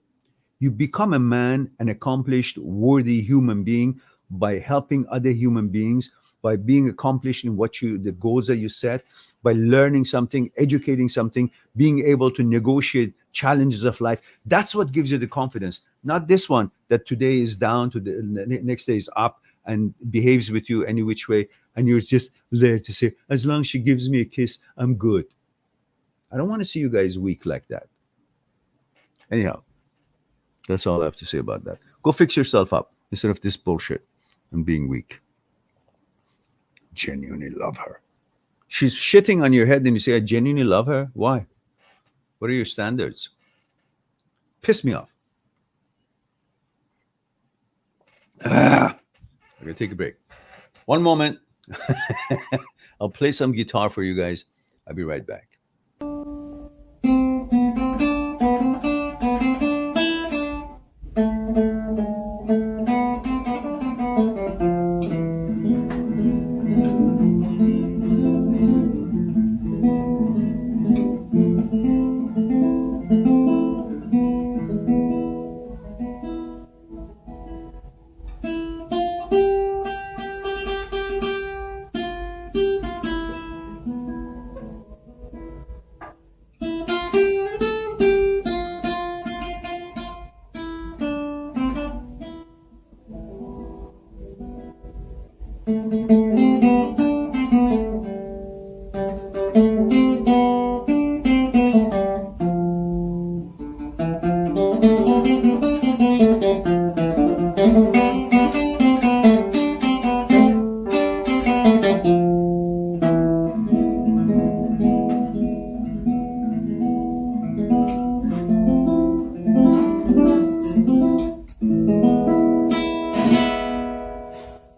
You become a man, an accomplished, worthy human being by helping other human beings, by being accomplished in the goals that you set, by learning something, educating something, being able to negotiate challenges of life. That's what gives you the confidence, not this one that today is down, to the next day is up and behaves with you any which way. And you're just there to say, as long as she gives me a kiss, I'm good. I don't want to see you guys weak like that. Anyhow, that's all I have to say about that. Go fix yourself up instead of this bullshit and being weak. Genuinely love her. She's shitting on your head and you say, I genuinely love her? Why? What are your standards? Piss me off. I'm going to take a break. One moment. I'll play some guitar for you guys. I'll be right back.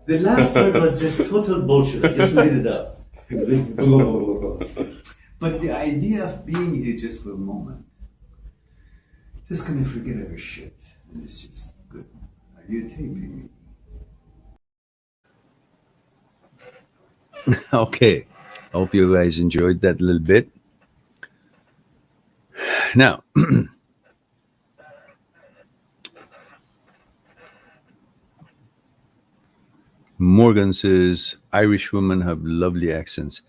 The last part was just total bullshit. I just made it up. But the idea of being here just for a moment, just gonna forget every shit. And it's just good. Are you taping me? Okay. I hope you guys enjoyed that little bit. Now, Morgan says, Irish women have lovely accents.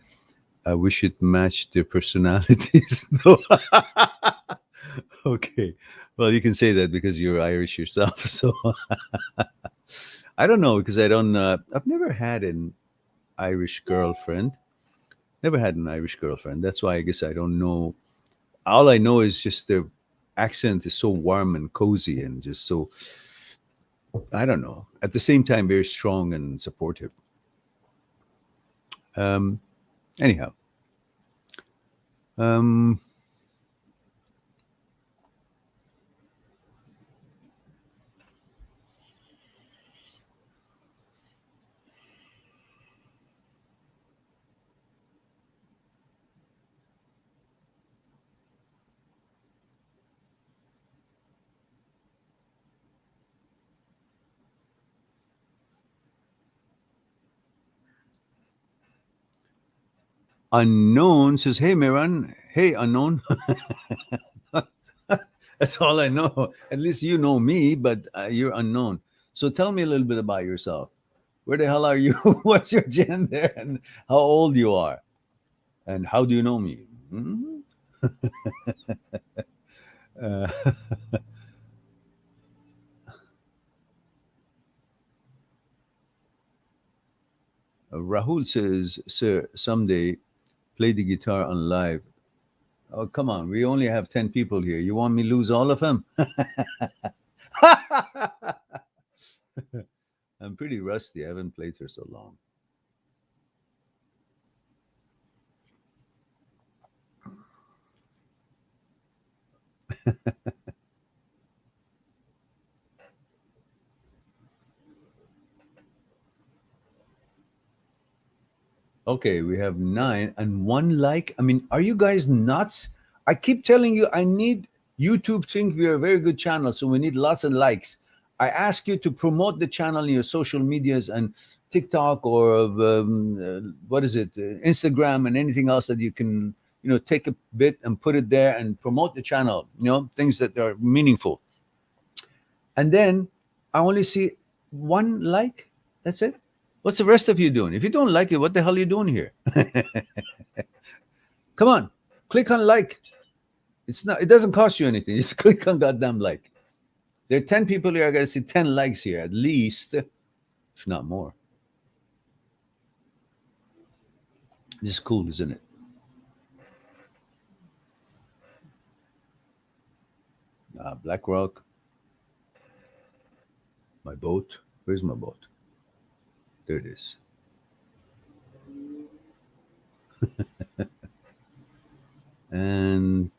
I wish it matched their personalities. Okay. Well, you can say that because you're Irish yourself. So I don't know, because I've never had an Irish girlfriend. Never had an Irish girlfriend. That's why I guess I don't know. All I know is just their accent is so warm and cozy and just so, I don't know. At the same time, very strong and supportive. Um, anyhow, um, Unknown says, "Hey, Miran. Hey, Unknown." That's all I know. At least you know me, but you're unknown. So tell me a little bit about yourself. Where the hell are you? What's your gender? And how old you are? And how do you know me? Hmm? Uh, Rahul says, "Sir, someday play the guitar on live." Oh, come on. We only have 10 people here. You want me to lose all of them? I'm pretty rusty. I haven't played for so long. Okay, we have 9 and 1 like. I mean, are you guys nuts? I keep telling you, I need YouTube think we are a very good channel, so we need lots of likes. I ask you to promote the channel in your social medias and TikTok or what is it, Instagram and anything else that you can, take a bit and put it there and promote the channel. Things that are meaningful. And then I only see 1 like. That's it. What's the rest of you doing? If you don't like it, what the hell are you doing here? Come on, click on like. It doesn't cost you anything. Just click on goddamn like. There are 10 people here. I gotta see 10 likes here, at least, if not more. This is cool, isn't it? BlackRock, my boat. Where's my boat? There it is. And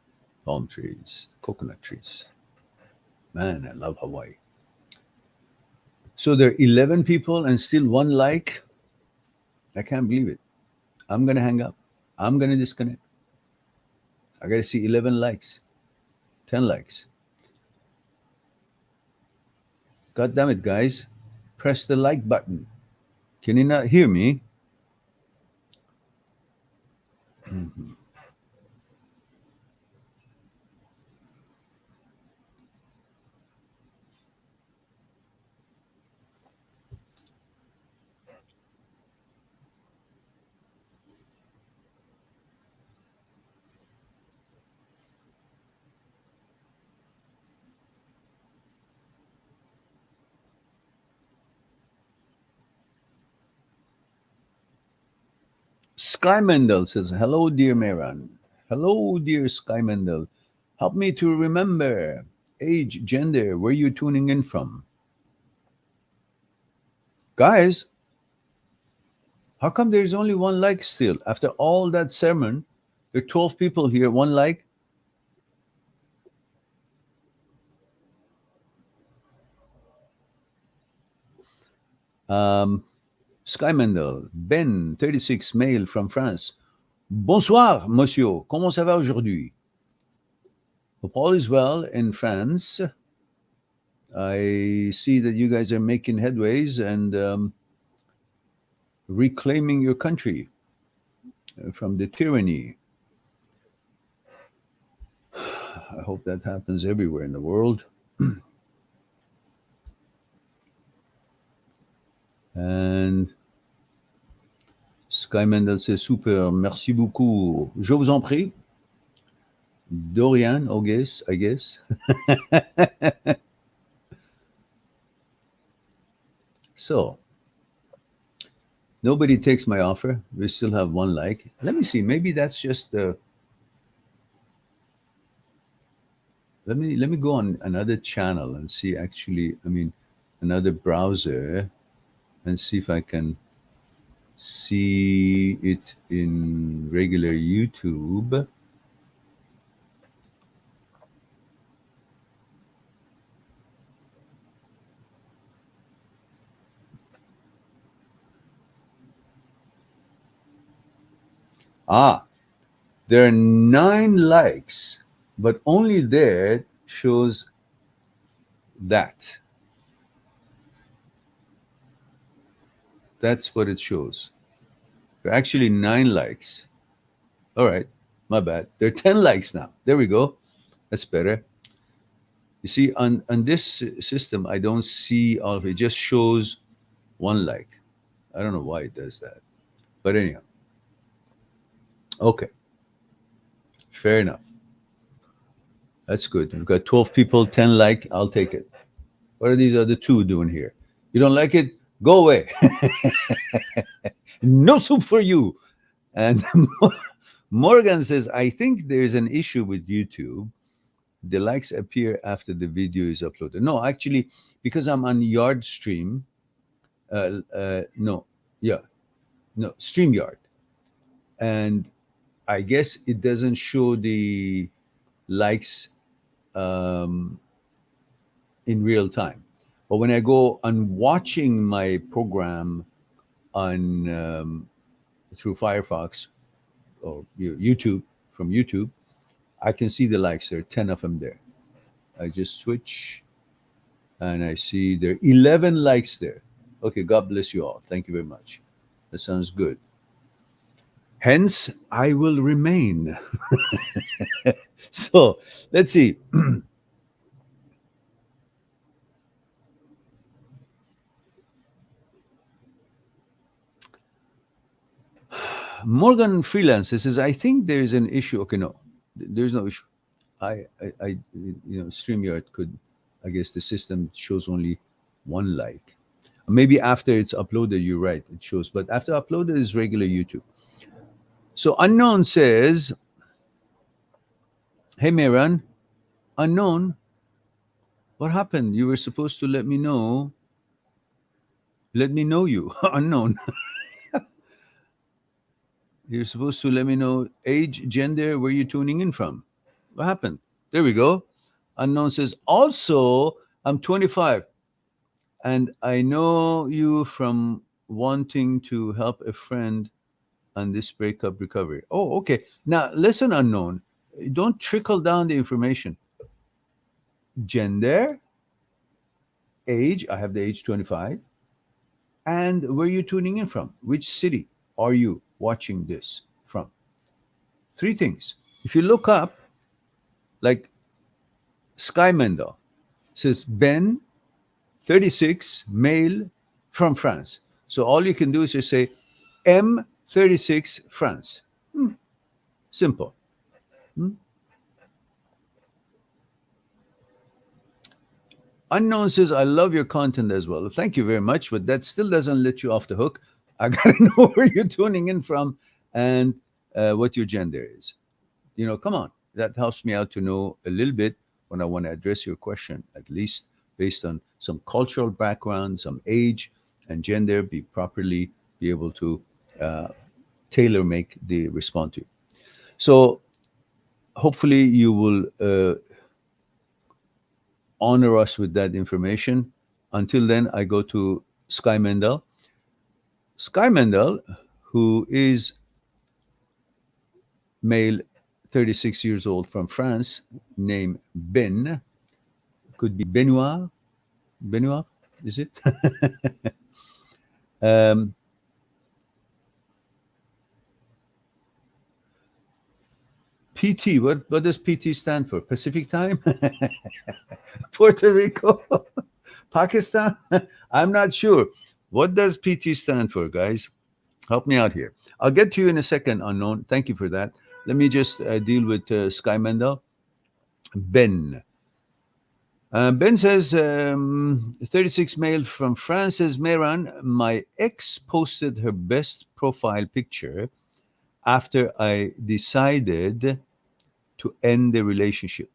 palm trees, coconut trees. Man, I love Hawaii. So there are 11 people and still 1 like. I can't believe it. I'm going to hang up. I'm going to disconnect. I got to see 11 likes, 10 likes. God damn it, guys. Press the like button. Can you not hear me? Mhm. Sky Mendel says, "Hello, dear Meran. Hello, dear Sky Mendel. Help me to remember age, gender, where you tuning in from. Guys, how come there's only 1 like still? After all that sermon, there are 12 people here, 1 like. Um, Sky Mendel, Ben, 36, male from France. Bonsoir, monsieur. Comment ça va aujourd'hui? Hope all is well in France. I see that you guys are making headways and reclaiming your country from the tyranny. I hope that happens everywhere in the world. And Sky Mendel says, super, merci beaucoup. Je vous en prie. Dorian, I guess. So, Nobody takes my offer. We still have one like. Let me see. Maybe that's just let me go on another channel and see. Actually, I mean, another browser and see if I can see it in regular YouTube. Ah, there are 9 likes, but only there shows that. That's what it shows. There are actually 9 likes. All right, my bad. There are 10 likes now. There we go. That's better. You see, on this system, I don't see all of it. It just shows one like. I don't know why it does that. But anyhow, okay, fair enough. That's good. We've got 12 people, 10 like. I'll take it. What are these other two doing here? You don't like it? Go away. No soup for you. And Morgan says, I think there's an issue with YouTube. The likes appear after the video is uploaded. No, actually, because I'm on Yard Stream, no, yeah, no, StreamYard. And I guess it doesn't show the likes um, in real time. But when I go on watching my program on through Firefox or YouTube from YouTube, I can see the likes. There are 10 of them there. I just switch and I see there are 11 likes there. Okay, God bless you all. Thank you very much. That sounds good. Hence, I will remain. So let's see. Morgan Freelance says, I think there's an issue. Okay, no, there's no issue. StreamYard could, I guess the system shows only one like. Maybe after it's uploaded, you're right, it shows. But after uploaded is regular YouTube. So Unknown says, hey, Mehran, Unknown, what happened? You were supposed to let me know. Let me know you, Unknown. You're supposed to let me know age, gender, where you're tuning in from. What happened? There we go. Unknown says, also, I'm 25 and I know you from wanting to help a friend on this breakup recovery. Oh, okay. Now, listen, Unknown. Don't trickle down the information. Gender, age, I have the age 25, and where you're tuning in from. Which city are you watching this from? 3 things. If you look up, like Sky Mendel says, Ben, 36, male from France. So all you can do is just say M36 France. Simple. Unknown says, I love your content as well. Thank you very much, but that still doesn't let you off the hook. I got to know where you're tuning in from and what your gender is. Come on. That helps me out to know a little bit when I want to address your question, at least based on some cultural background, some age and gender, be able to tailor make the response to you. So hopefully you will honor us with that information. Until then, I go to Sky Mendel. Sky Mendel, who is male, 36 years old from France, named Ben, could be Benoit. Benoit, is it? PT, what does PT stand for? Pacific time? Puerto Rico? Pakistan? I'm not sure. What does PT stand for, guys? Help me out here. I'll get to you in a second, Unknown. Thank you for that. Let me just deal with Sky Mendel. Ben. Ben says, 36 male from France says, Mehran, my ex posted her best profile picture after I decided to end the relationship.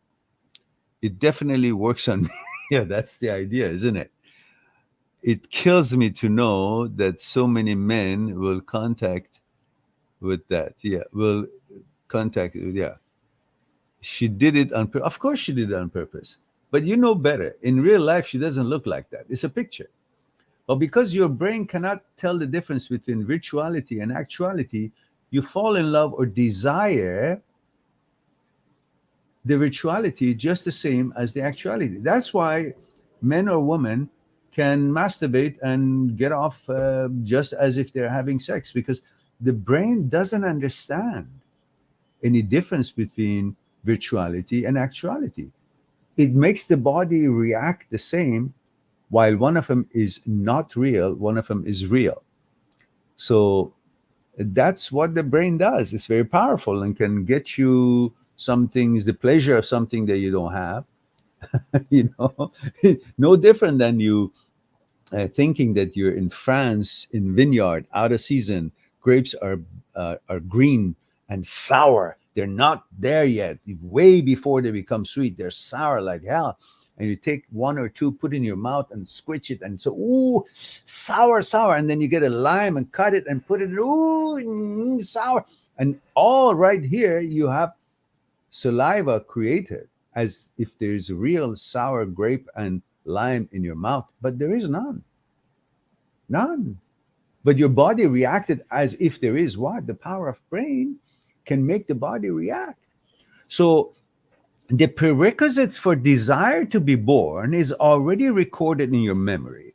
It definitely works on me. Yeah, that's the idea, isn't it? It kills me to know that so many men will contact with that. Yeah, will contact. Yeah, she did it on purpose. Of course, she did it on purpose. But you know better. In real life, she doesn't look like that. It's a picture. But because your brain cannot tell the difference between virtuality and actuality, you fall in love or desire the virtuality just the same as the actuality. That's why men or women can masturbate and get off just as if they're having sex, because the brain doesn't understand any difference between virtuality and actuality. It makes the body react the same, while one of them is not real, one of them is real. So that's what the brain does. It's very powerful and can get you some things, the pleasure of something that you don't have. You know, no different than you thinking that you're in France in vineyard, out of season. Grapes are green and sour. They're not there yet. Way before they become sweet, they're sour like hell. And you take one or two, put in your mouth and squitch it, and so ooh, sour, sour. And then you get a lime and cut it and put it, ooh, sour. And all right here, you have saliva created as if there's real sour grape and lime in your mouth, but there is none. None. But your body reacted as if there is. What? The power of brain can make the body react. So the prerequisites for desire to be born is already recorded in your memory.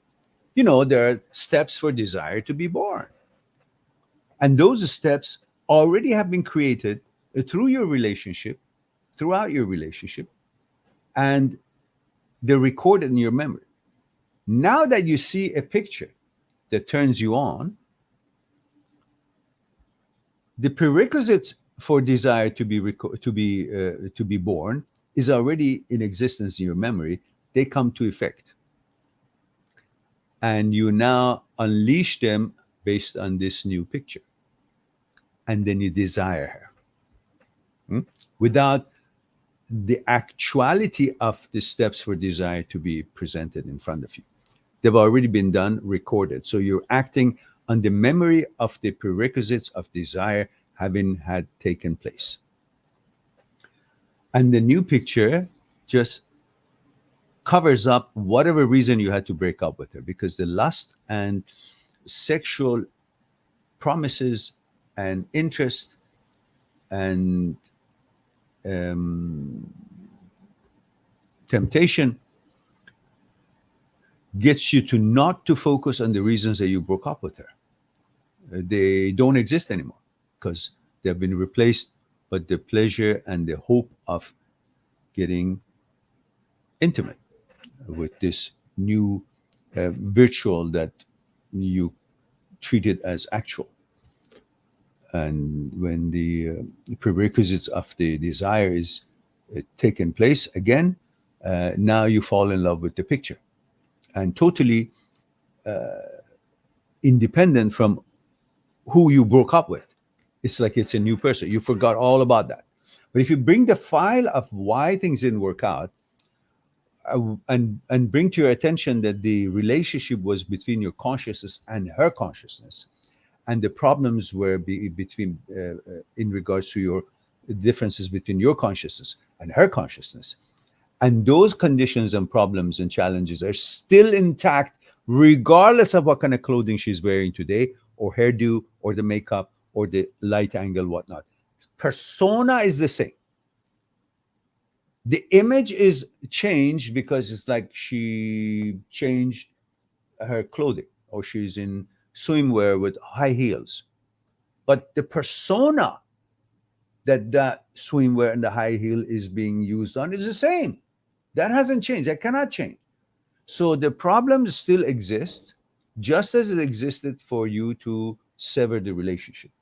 You know, there are steps for desire to be born. And those steps already have been created through your relationship, throughout your relationship, and they're recorded in your memory. Now that you see a picture that turns you on, the prerequisites for desire to be to be born is already in existence in your memory. They come to effect, and you now unleash them based on this new picture, and then you desire her. Without the actuality of the steps for desire to be presented in front of you. They've already been done, recorded. So you're acting on the memory of the prerequisites of desire having had taken place. And the new picture just covers up whatever reason you had to break up with her, because the lust and sexual promises and interest and um, temptation gets you to not to focus on the reasons that you broke up with her. They don't exist anymore because they've been replaced by the pleasure and the hope of getting intimate with this new virtual that you treated as actual. And when the prerequisites of the desire is taken place again, now you fall in love with the picture, and totally independent from who you broke up with. It's like it's a new person. You forgot all about that. But if you bring the file of why things didn't work out, and bring to your attention that the relationship was between your consciousness and her consciousness, and the problems were between in regards to your differences between your consciousness and her consciousness, and those conditions and problems and challenges are still intact, regardless of what kind of clothing she's wearing today, or hairdo, or the makeup, or the light angle, whatnot. Persona is the same. The image is changed because it's like she changed her clothing, or she's in swimwear with high heels. But the persona that swimwear and the high heel is being used on is the same. That hasn't changed. That cannot change. So the problem still exists, just as it existed for you to sever the relationship.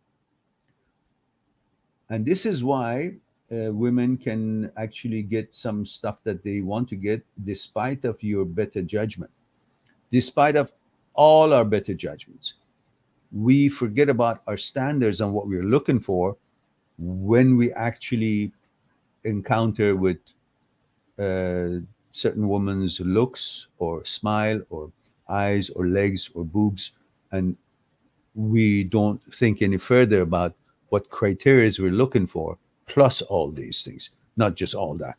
And this is why women can actually get some stuff that they want to get despite of your better judgment, despite of all our better judgments. We forget about our standards and what we're looking for when we actually encounter with certain women's looks or smile or eyes or legs or boobs, and we don't think any further about what criteria we're looking for, plus all these things, not just all that.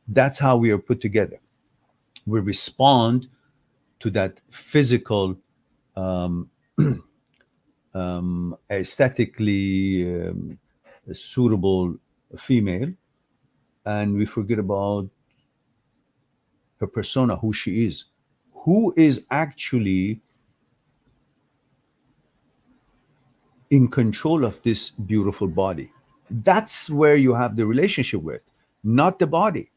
That's how we are put together. We respond to that physical, um, aesthetically suitable female, and we forget about her persona, who is actually in control of this beautiful body. That's where you have the relationship with, not the body.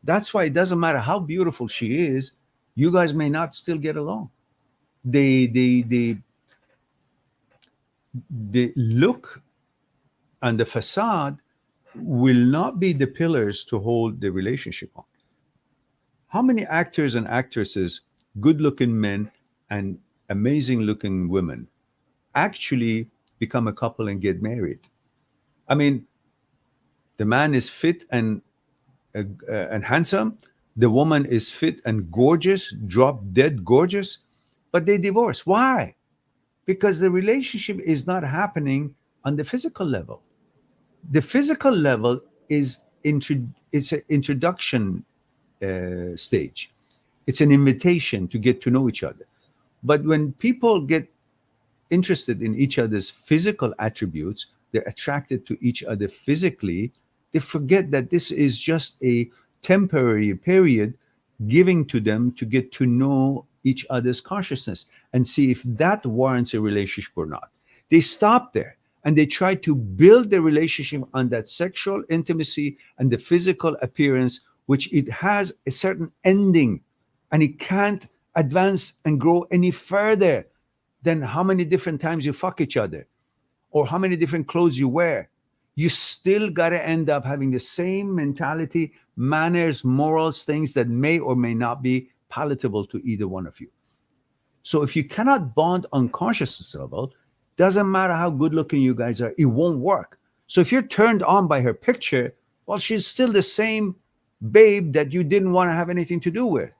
That's why it doesn't matter how beautiful she is, you guys may not still get along. The look and the facade will not be the pillars to hold the relationship on. How many actors and actresses, good looking men and amazing looking women, actually become a couple and get married? I mean, the man is fit and handsome, the woman is fit and gorgeous, drop dead gorgeous, but they divorce. Why? Because the relationship is not happening on the physical level. The physical level is it's an introduction stage. It's an invitation to get to know each other. But when people get interested in each other's physical attributes, they're attracted to each other physically, they forget that this is just a temporary period giving to them to get to know each other's consciousness and see if that warrants a relationship or not. They stop there and they try to build the relationship on that sexual intimacy and the physical appearance, which it has a certain ending and it can't advance and grow any further than how many different times you fuck each other or how many different clothes you wear. You still got to end up having the same mentality, manners, morals, things that may or may not be palatable to either one of you. So if you cannot bond on consciousness level, doesn't matter how good looking you guys are, it won't work. So if you're turned on by her picture, well, she's still the same babe that you didn't want to have anything to do with.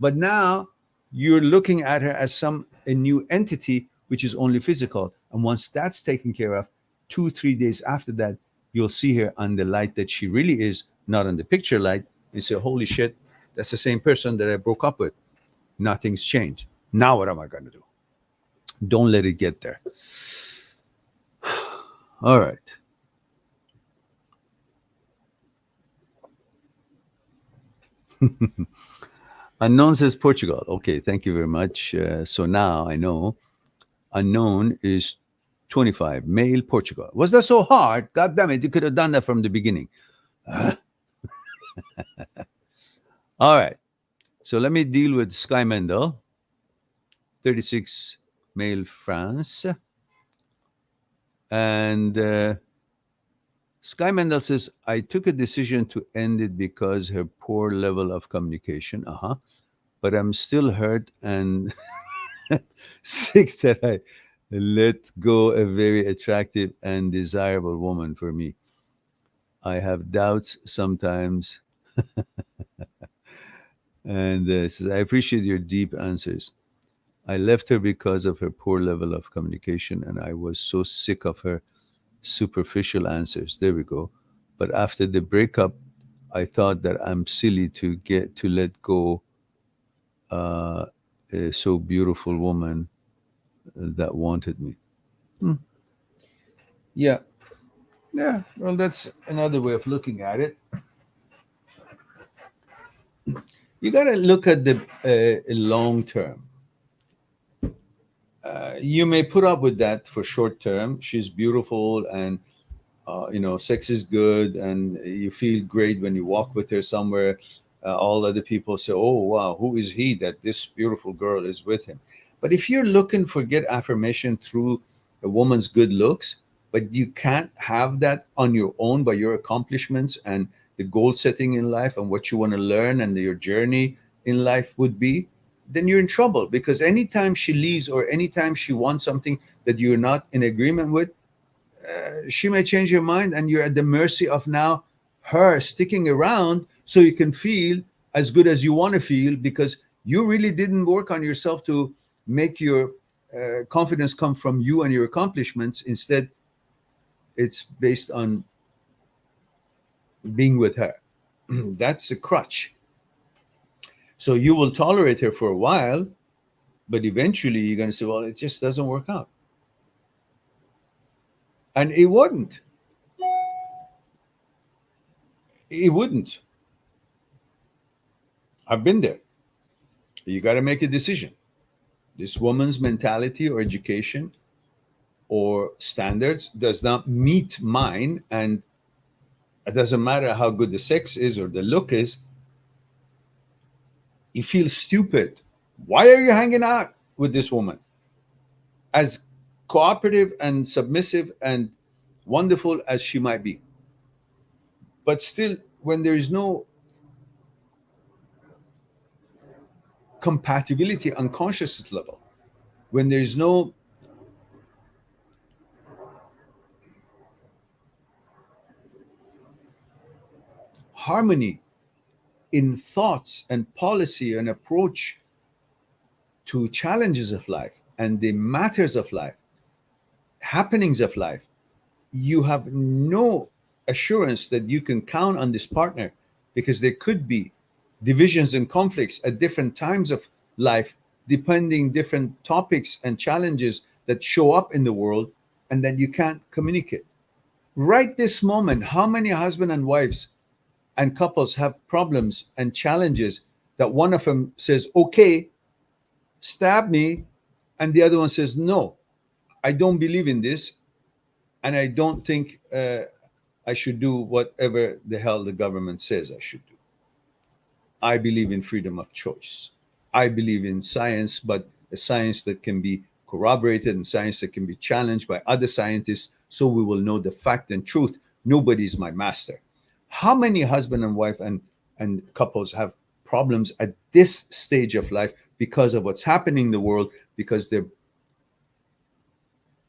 But now you're looking at her as a new entity, which is only physical. And once that's taken care of, 2-3 days after that, you'll see her on the light that she really is, not on the picture light. You say, holy shit, that's the same person that I broke up with. Nothing's changed. Now what am I going to do? Don't let it get there. All right. Unknown says Portugal. Okay, thank you very much. So now I know unknown is 25, male, Portugal. Was that so hard? God damn it, you could have done that from the beginning. All right. So let me deal with Sky Mendel, 36, male, France. And Sky Mendel says, I took a decision to end it because her poor level of communication. But I'm still hurt and sick that I let go a very attractive and desirable woman for me. I have doubts sometimes. And says, I appreciate your deep answers. I left her because of her poor level of communication, and I was so sick of her superficial answers. There we go. But after the breakup, I thought that I'm silly to let go a so beautiful woman that wanted me. Yeah. Yeah. Well, that's another way of looking at it. You got to look at the long term. You may put up with that for short term. She's beautiful and sex is good and you feel great when you walk with her somewhere. All other people say, oh, wow, who is he that this beautiful girl is with him? But if you're looking for get affirmation through a woman's good looks, but you can't have that on your own by your accomplishments and the goal setting in life and what you want to learn and your journey in life would be, then you're in trouble. Because anytime she leaves or anytime she wants something that you're not in agreement with, she may change your mind and you're at the mercy of now her sticking around so you can feel as good as you want to feel, because you really didn't work on yourself to make your confidence come from you and your accomplishments. Instead, it's based on being with her. That's a crutch. So you will tolerate her for a while, but eventually you're going to say, well, it just doesn't work out. And it wouldn't. It wouldn't. I've been there. You got to make a decision. This woman's mentality or education or standards does not meet mine, and it doesn't matter how good the sex is or the look is. You feel stupid. Why are you hanging out with this woman? As cooperative and submissive and wonderful as she might be. But still, when there is no compatibility on consciousness level, when there is no harmony in thoughts and policy and approach to challenges of life and the matters of life, happenings of life, you have no assurance that you can count on this partner, because there could be divisions and conflicts at different times of life, depending different topics and challenges that show up in the world, and then you can't communicate. Right this moment, how many husband and wives and couples have problems and challenges that one of them says, okay, stab me, and the other one says, no, I don't believe in this, and I don't think I should do whatever the hell the government says I should do. I believe in freedom of choice. I believe in science, but a science that can be corroborated and science that can be challenged by other scientists, so we will know the fact and truth. Nobody's my master. How many husband and wife and couples have problems at this stage of life because of what's happening in the world, because the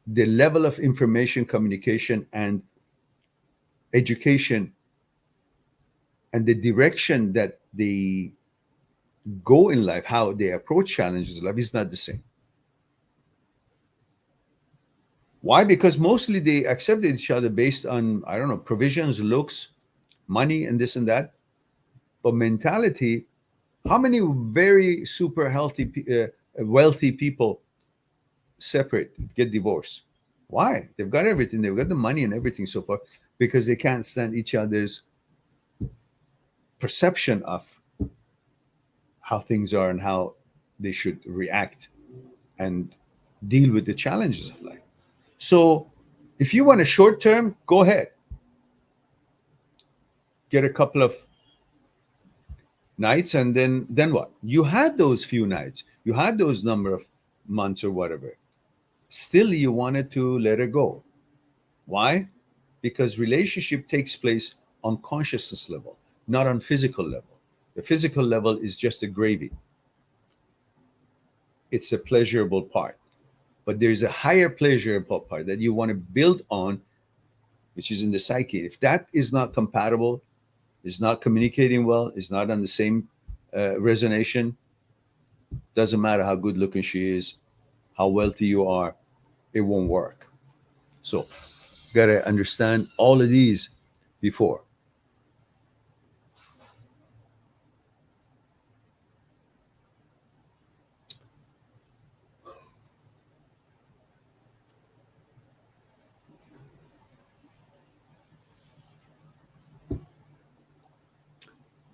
level of information, communication, and education and the direction that they go in life, how they approach challenges in life, is not the same. Why? Because mostly they accepted each other based on, I don't know, provisions, looks, money, and this and that. But mentality, how many very super healthy, wealthy people separate, get divorced? Why? They've got everything. They've got the money and everything so far, because they can't stand each other's perception of how things are and how they should react and deal with the challenges of life. So if you want a short term, go ahead. Get a couple of nights, and then what? You had those few nights. You had those number of months or whatever. Still, you wanted to let it go. Why? Because relationship takes place on consciousness level, not on physical level. The physical level is just a gravy. It's a pleasurable part. But there's a higher pleasurable part that you want to build on, which is in the psyche. If that is not compatible, is not communicating well, is not on the same resonation, doesn't matter how good looking she is, how wealthy you are, it won't work. So, gotta understand all of these before.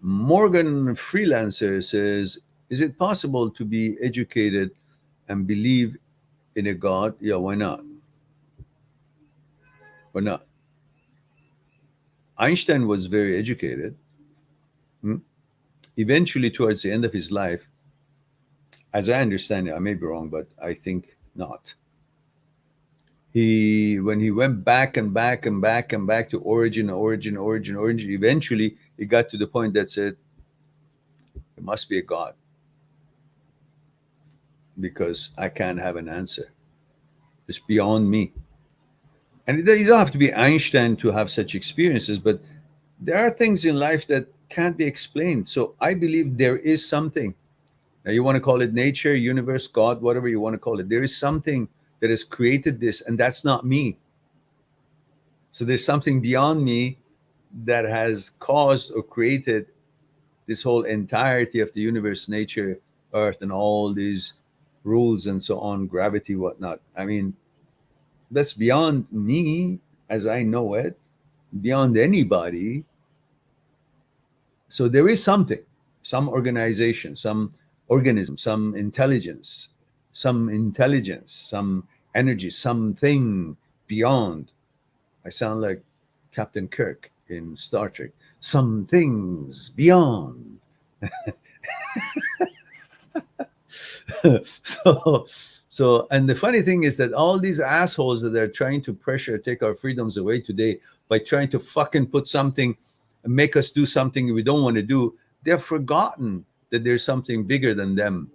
Morgan Freelancer says, is it possible to be educated and believe in a God? Yeah, why not? Why not? Einstein was very educated. Eventually, towards the end of his life, as I understand it, I may be wrong, but I think not. when he went back and back and back and back to origin, eventually he got to the point that said, there must be a God, because I can't have an answer. It's beyond me. And you don't have to be Einstein to have such experiences, but there are things in life that can't be explained. So I believe there is something. Now, you want to call it nature, universe, God, whatever you want to call it. There is something that has created this, and that's not me. So there's something beyond me that has caused or created this whole entirety of the universe, nature, earth, and all these rules and so on, gravity, whatnot. I mean, that's beyond me as I know it, beyond anybody. So there is something, some organization, some organism, some intelligence, some energy, something beyond. I sound like Captain Kirk in Star Trek. Some things beyond. And the funny thing is that all these assholes that are trying to take our freedoms away today by trying to fucking put something, make us do something we don't want to do, they've forgotten that there's something bigger than them.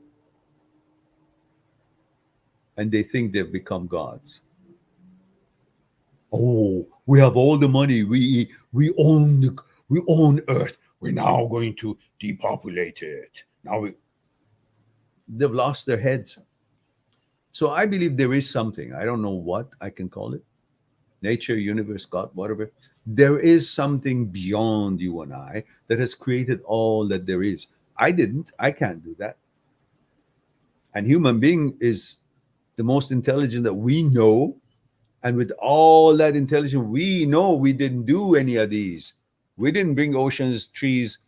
And they think they've become gods. Oh, we have all the money. We own Earth. We're now going to depopulate it. They've lost their heads. So I believe there is something. I don't know what I can call it. Nature, universe, God, whatever. There is something beyond you and I that has created all that there is. I can't do that. And human being is the most intelligent that we know. And with all that intelligence, we know we didn't do any of these. We didn't bring oceans, trees,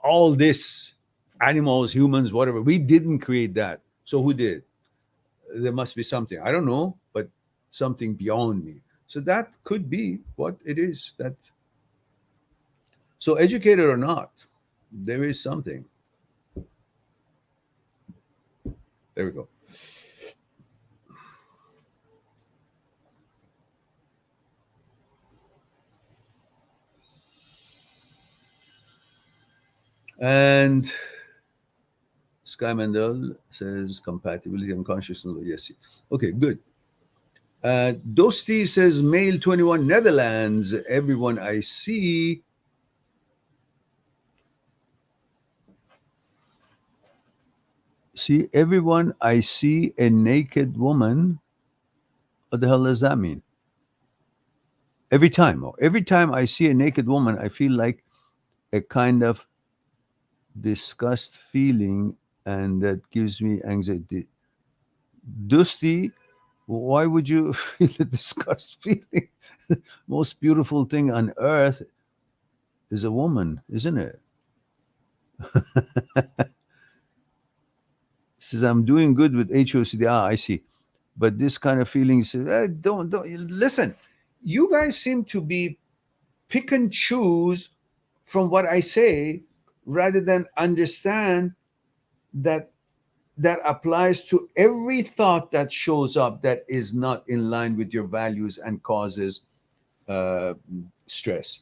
all this, animals, humans, whatever. We didn't create that. So who did? There must be something. I don't know, but something beyond me. So that could be what it is. So educated or not, there is something. There we go. And Sky Mandel says compatibility and consciousness. Yes. Okay, good. Dosti says male 21 Netherlands. Everyone I see. See, everyone I see a naked woman. What the hell does that mean? Every time I see a naked woman, I feel like a kind of disgust feeling, and that gives me anxiety. Dusty, why would you feel a disgust feeling? Most beautiful thing on earth is a woman, isn't it? Says I'm doing good with HOCD. I see. But this kind of feeling says, don't listen. You guys seem to be pick and choose from what I say rather than understand that applies to every thought that shows up that is not in line with your values and causes stress.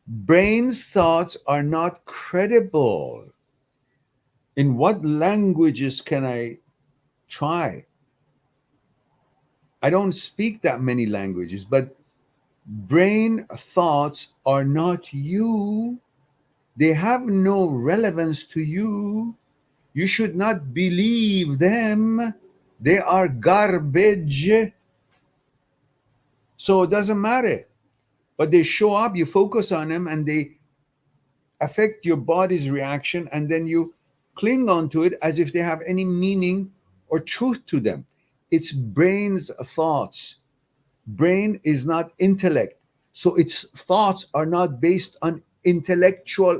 Brain's thoughts are not credible. In what languages can I try? I don't speak that many languages, but brain thoughts are not you. They have no relevance to you. You should not believe them. They are garbage. So it doesn't matter. But they show up, you focus on them, and they affect your body's reaction, and then you cling onto it as if they have any meaning or truth to them. It's brain's thoughts. Brain is not intellect. So its thoughts are not based on intellectual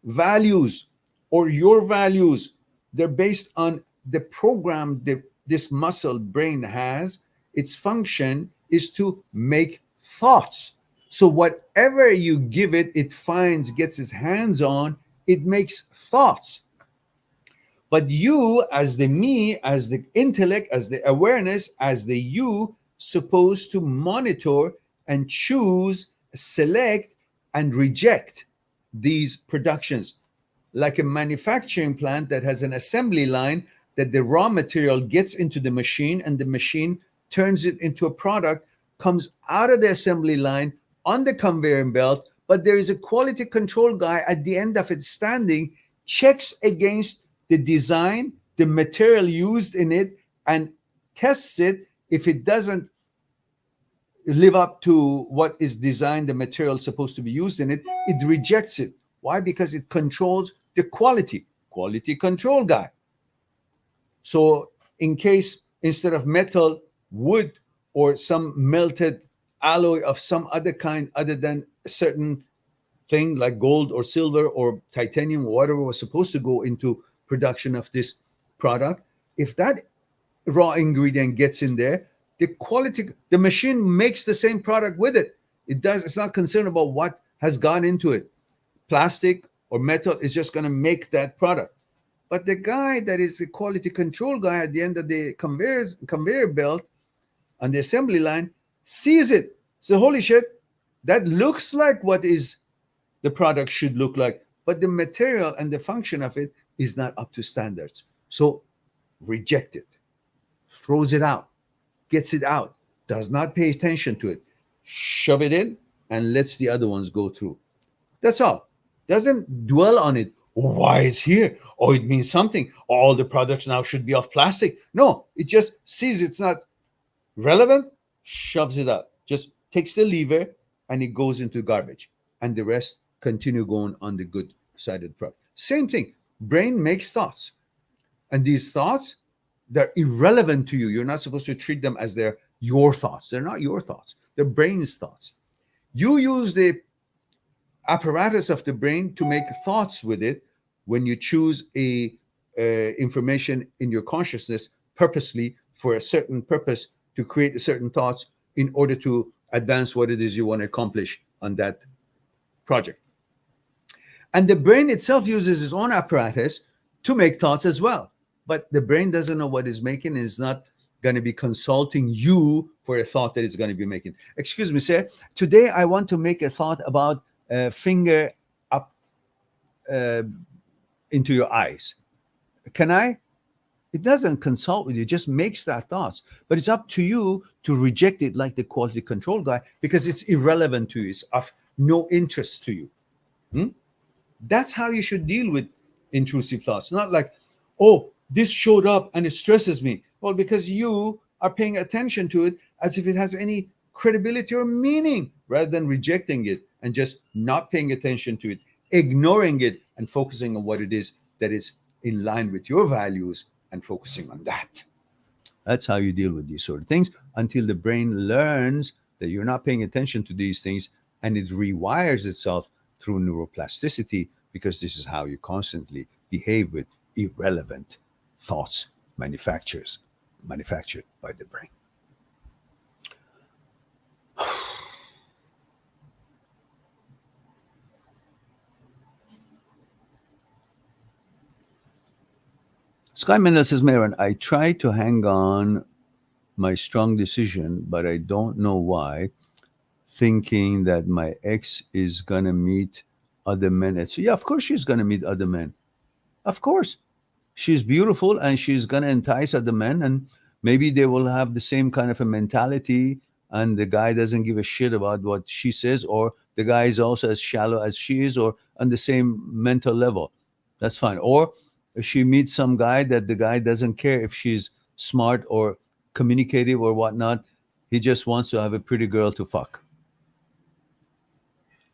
values or your values. They're based on the program that this muscle brain has. Its function is to make thoughts. So whatever you give it, it finds, gets its hands on, it makes thoughts. But you, as the me, as the intellect, as the awareness, as the you, supposed to monitor and choose, select, and reject these productions. Like a manufacturing plant that has an assembly line, that the raw material gets into the machine and the machine turns it into a product, comes out of the assembly line on the conveyor belt, but there is a quality control guy at the end of it standing, checks against the design, the material used in it, and tests it. If it doesn't live up to what is designed, the material supposed to be used in it, it rejects it. Why? Because it controls the quality control guy. So in case instead of metal, wood, or some melted alloy of some other kind other than a certain thing like gold or silver or titanium or whatever was supposed to go into production of this product, if that raw ingredient gets in there, the machine makes the same product with it. It's not concerned about what has gone into it. Plastic or metal is just going to make that product. But the guy that is the quality control guy at the end of the conveyor belt on the assembly line sees it. So holy shit, that looks like what is the product should look like, but the material and the function of it is not up to standards. So reject it, throws it out, gets it out, does not pay attention to it, shove it in, and lets the other ones go through. That's all. Doesn't dwell on it. Why it's here? Oh, it means something. All the products now should be of plastic. No, it just sees it's not relevant, shoves it out, just takes the lever, and it goes into garbage. And the rest continue going on the good side of the product. Same thing. Brain makes thoughts. And these thoughts, they're irrelevant to you. You're not supposed to treat them as they're your thoughts. They're not your thoughts. They're brain's thoughts. You use the apparatus of the brain to make thoughts with it when you choose a information in your consciousness purposely for a certain purpose to create certain thoughts in order to advance what it is you want to accomplish on that project. And the brain itself uses its own apparatus to make thoughts as well. But the brain doesn't know what it's making and is not going to be consulting you for a thought that it's going to be making. Excuse me, sir. Today I want to make a thought about finger up into your eyes. Can I? It doesn't consult with you, it just makes that thoughts. But it's up to you to reject it like the quality control guy because it's irrelevant to you. It's of no interest to you. That's how you should deal with intrusive thoughts. Not like, oh, this showed up and it stresses me. Well, because you are paying attention to it as if it has any credibility or meaning rather than rejecting it and just not paying attention to it, ignoring it and focusing on what it is that is in line with your values and focusing on that. That's how you deal with these sort of things until the brain learns that you're not paying attention to these things and it rewires itself through neuroplasticity, because this is how you constantly behave with irrelevant thoughts manufactured by the brain. Sky Mendel says, Maron, I try to hang on my strong decision, but I don't know why, thinking that my ex is going to meet other men. So, yeah, of course she's going to meet other men. Of course. She's beautiful and she's going to entice other men, and maybe they will have the same kind of a mentality, and the guy doesn't give a shit about what she says, or the guy is also as shallow as she is or on the same mental level. That's fine. Or if she meets some guy that the guy doesn't care if she's smart or communicative or whatnot, he just wants to have a pretty girl to fuck.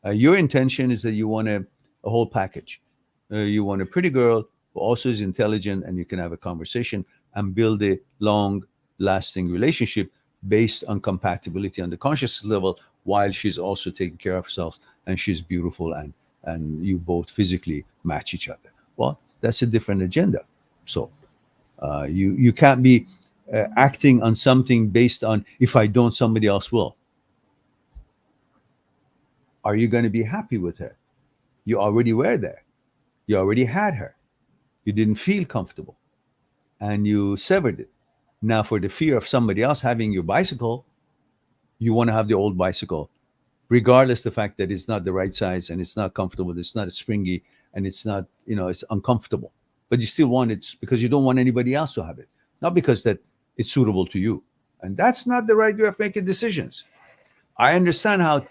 Your intention is that you want a whole package. You want a pretty girl who also is intelligent, and you can have a conversation and build a long-lasting relationship based on compatibility on the conscious level, while she's also taking care of herself and she's beautiful and you both physically match each other. Well, that's a different agenda. So you can't be acting on something based on, if I don't, somebody else will. Are you going to be happy with her? You already were there. You already had her. You didn't feel comfortable and you severed it. Now, for the fear of somebody else having your bicycle, you want to have the old bicycle, regardless the fact that it's not the right size and it's not comfortable, it's not springy, and it's not, it's uncomfortable. But you still want it because you don't want anybody else to have it, not because that it's suitable to you. And that's not the right way of making decisions. I understand how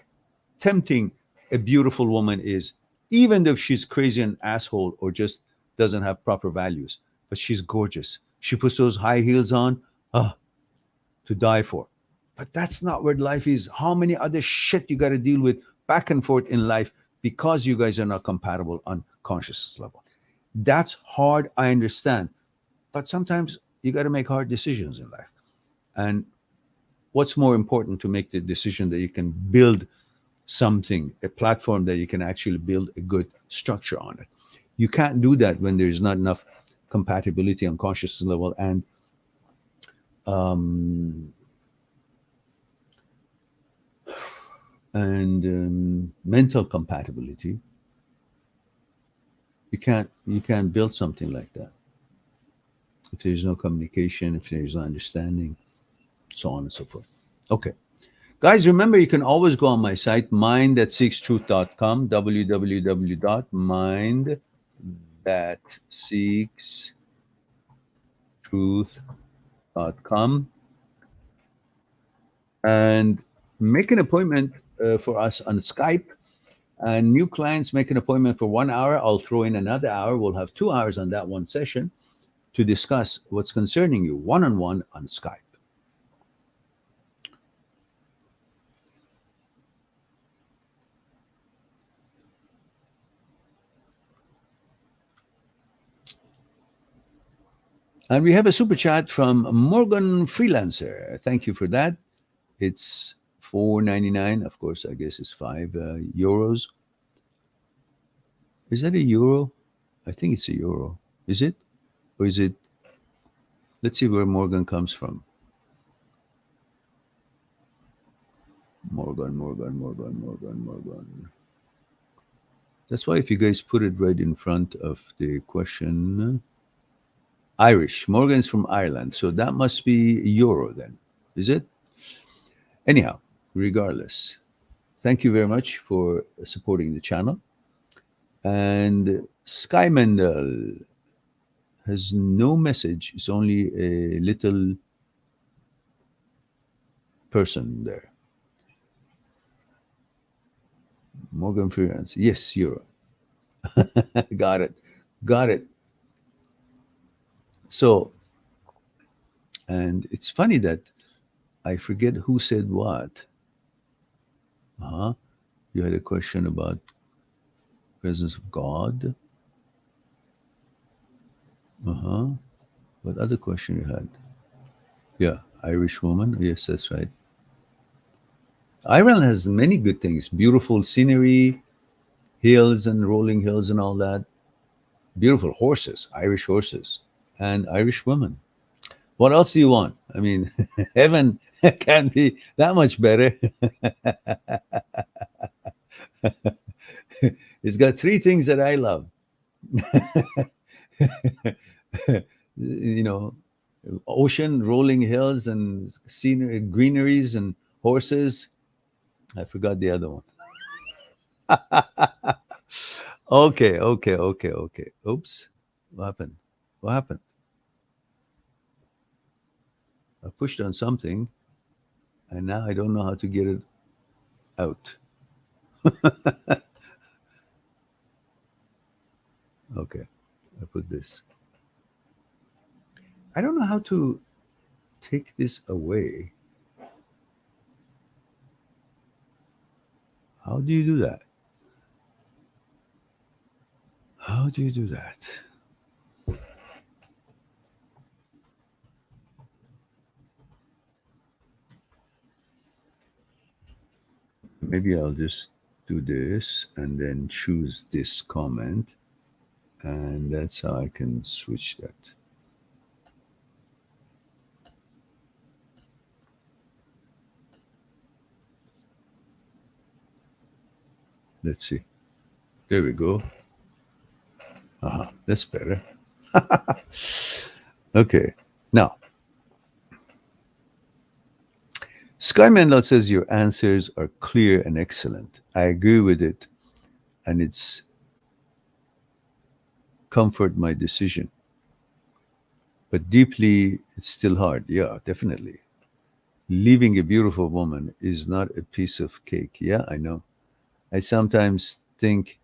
tempting a beautiful woman is, even if she's crazy and asshole or just doesn't have proper values. But she's gorgeous. She puts those high heels on, ah, to die for. But that's not where life is. How many other shit you got to deal with back and forth in life because you guys are not compatible on consciousness level. That's hard, I understand. But sometimes you got to make hard decisions in life. And what's more important to make the decision that you can build something, a platform that you can actually build a good structure on it. You can't do that when there's not enough compatibility on consciousness level and mental compatibility. You can't build something like that if there's no communication, if there's no understanding, so on and so forth. Okay. Guys, remember, you can always go on my site, mindthatseekstruth.com, www.mindthatseekstruth.com, and make an appointment for us on Skype. And new clients make an appointment for 1 hour. I'll throw in another hour. We'll have 2 hours on that one session to discuss what's concerning you one-on-one on Skype. And we have a super chat from Morgan Freelancer. Thank you for that. It's $4.99. Of course, I guess it's €5. Is that a euro? I think it's a euro. Is it? Or is it? Let's see where Morgan comes from. Morgan. That's why if you guys put it right in front of the question, Irish. Morgan's from Ireland. So that must be euro then. Is it? Anyhow, regardless, thank you very much for supporting the channel. And Sky Mendel has no message. It's only a little person there. Morgan Freelance. Yes, euro. Got it. So, and it's funny that I forget who said what. You had a question about presence of God. What other question you had? Yeah, Irish woman. Yes, that's right. Ireland has many good things. Beautiful scenery, hills and rolling hills and all that. Beautiful horses, Irish horses, and Irish women. What else do you want? I mean, heaven can't be that much better. It's got three things that I love. Ocean, rolling hills, and scenery, greeneries, and horses. I forgot the other one. Okay. Oops. What happened? I pushed on something, and now I don't know how to get it out. Okay, I put this. I don't know how to take this away. How do you do that? How do you do that? Maybe I'll just do this and then choose this comment, and that's how I can switch that. Let's see. There we go. That's better. Okay. Now, Sky Mendel says your answers are clear and excellent. I agree with it, and it's comfort my decision. But deeply, it's still hard. Yeah, definitely. Leaving a beautiful woman is not a piece of cake. Yeah, I know. I sometimes think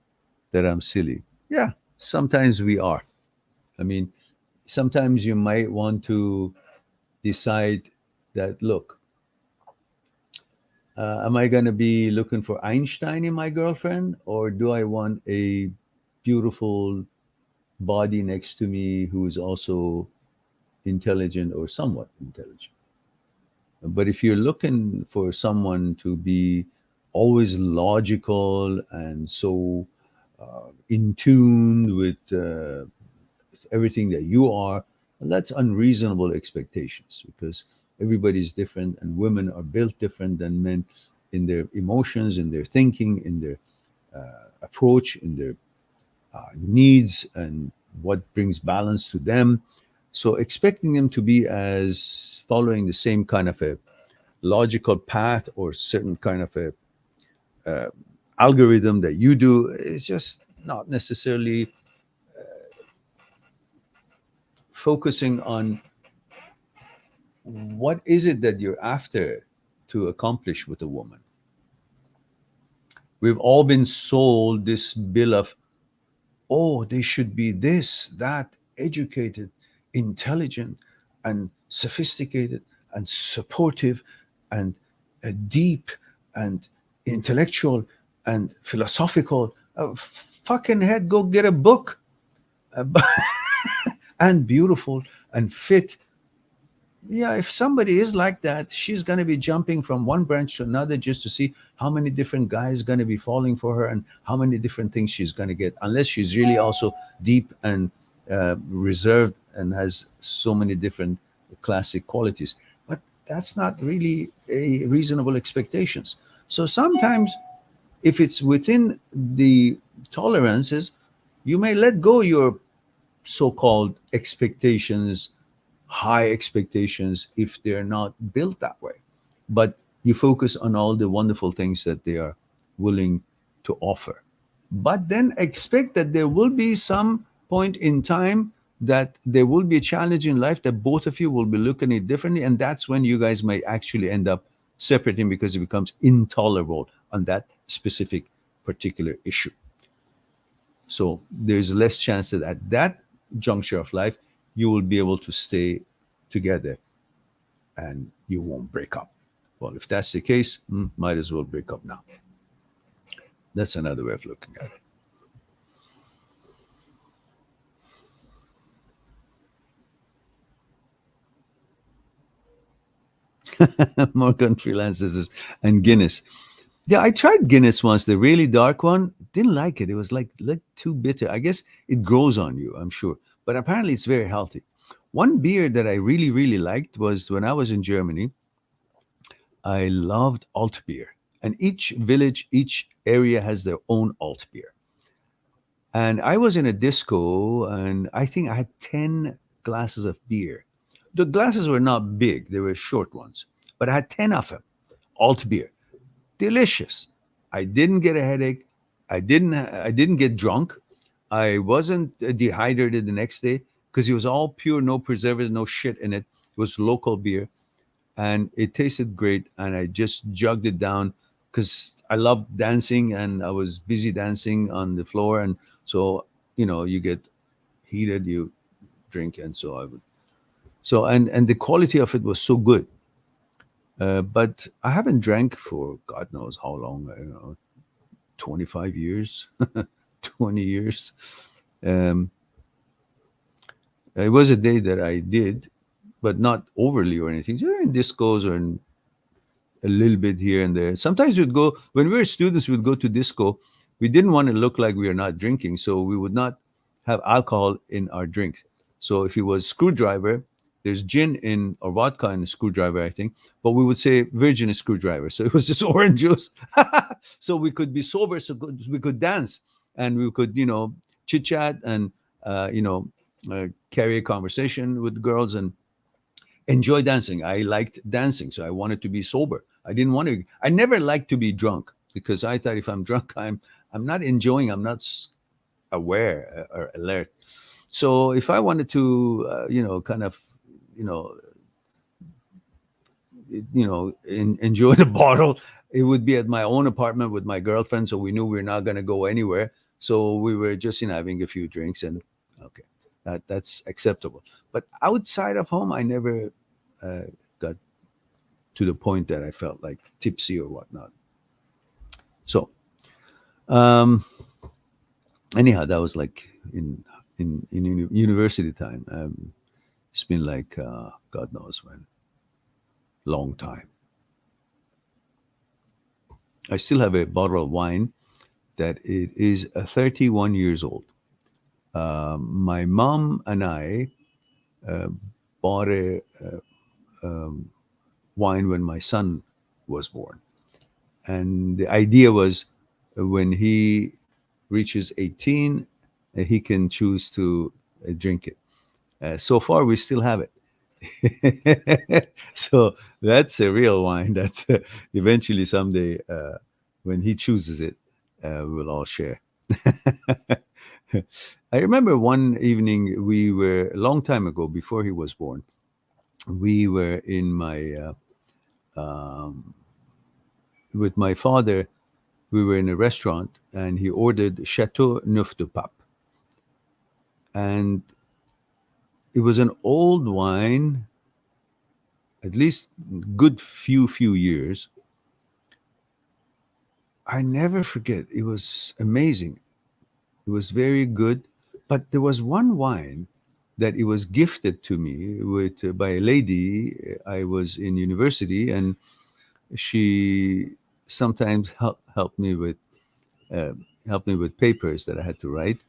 that I'm silly. Yeah, sometimes we are. I mean, sometimes you might want to decide that, look, am I going to be looking for Einstein in my girlfriend, or do I want a beautiful body next to me who is also intelligent or somewhat intelligent? But if you're looking for someone to be always logical and so in tune with everything that you are, well, that's unreasonable expectations because everybody's different and women are built different than men in their emotions, in their thinking, in their approach, in their needs, and what brings balance to them. So expecting them to be as following the same kind of a logical path or certain kind of a algorithm that you do is just not necessarily focusing on what is it that you're after to accomplish with a woman. We've all been sold this bill of, oh, they should be this, that, educated, intelligent, and sophisticated, and supportive, and deep, and intellectual, and philosophical. Fucking head, go get a book. Uh, and beautiful and fit. Yeah, if somebody is like that, she's going to be jumping from one branch to another just to see how many different guys going to be falling for her and how many different things she's going to get, unless she's really also deep and reserved and has so many different classic qualities. But that's not really a reasonable expectations. So sometimes, if it's within the tolerances, you may let go your so-called expectations, high expectations, if they're not built that way. But you focus on all the wonderful things that they are willing to offer. But then expect that there will be some point in time that there will be a challenge in life that both of you will be looking at it differently. And that's when you guys may actually end up separating because it becomes intolerable on that specific particular issue. So there's less chance that at that juncture of life, you will be able to stay together and you won't break up. Well, if that's the case, might as well break up now. That's another way of looking at it. Morgan freelances and Guinness. Yeah, I tried Guinness once, the really dark one. Didn't like it. It was like too bitter. I guess it grows on you, I'm sure. But apparently it's very healthy. One beer that I really, really liked was when I was in Germany. I loved alt beer. And each village, each area has their own alt beer. And I was in a disco and I think I had 10 glasses of beer. The glasses were not big, they were short ones, but I had 10 of them, alt beer. Delicious. I didn't get a headache. I didn't get drunk. I wasn't dehydrated the next day because it was all pure, no preservative, no shit in it. It was local beer and it tasted great. And I just jugged it down because I loved dancing and I was busy dancing on the floor. And so, you get heated, you drink. And so I would, so, and the quality of it was so good. But I haven't drank for God knows how long, 25 years, 20 years. Um, it was a day that I did, but not overly or anything. So in discos or in a little bit here and there. Sometimes we'd go, when we were students, we'd go to disco. We didn't want to look like we are not drinking, so we would not have alcohol in our drinks. So if it was screwdriver, there's gin in or vodka in a screwdriver, I think, but we would say virgin is screwdriver. So it was just orange juice. So we could be sober, so we could dance and we could, chit chat and, carry a conversation with girls and enjoy dancing. I liked dancing, so I wanted to be sober. I didn't want to. I never liked to be drunk because I thought if I'm drunk, I'm not enjoying. I'm not aware or alert. So if I wanted to, kind of, you know, enjoy the bottle, it would be at my own apartment with my girlfriend. So we knew we were not going to go anywhere. So we were just, having a few drinks and okay, that's acceptable. But outside of home, I never got to the point that I felt like tipsy or whatnot. So um, anyhow, that was like in university time. It's been like God knows when, long time. I still have a bottle of wine that it is 31 years old. My mom and I uh, bought a wine when my son was born, and the idea was when he reaches 18, he can choose to drink it. So far, we still have it. So that's a real wine that eventually someday, when he chooses it, we'll all share. I remember one evening we were a long time ago before he was born. We were in my um, with my father. We were in a restaurant and he ordered Chateau Neuf de Pape, and it was an old wine, at least good few years. I never forget. It was amazing. It was very good. But there was one wine that it was gifted to me with by a lady. I was in university, and she sometimes uh, helped me with papers that I had to write.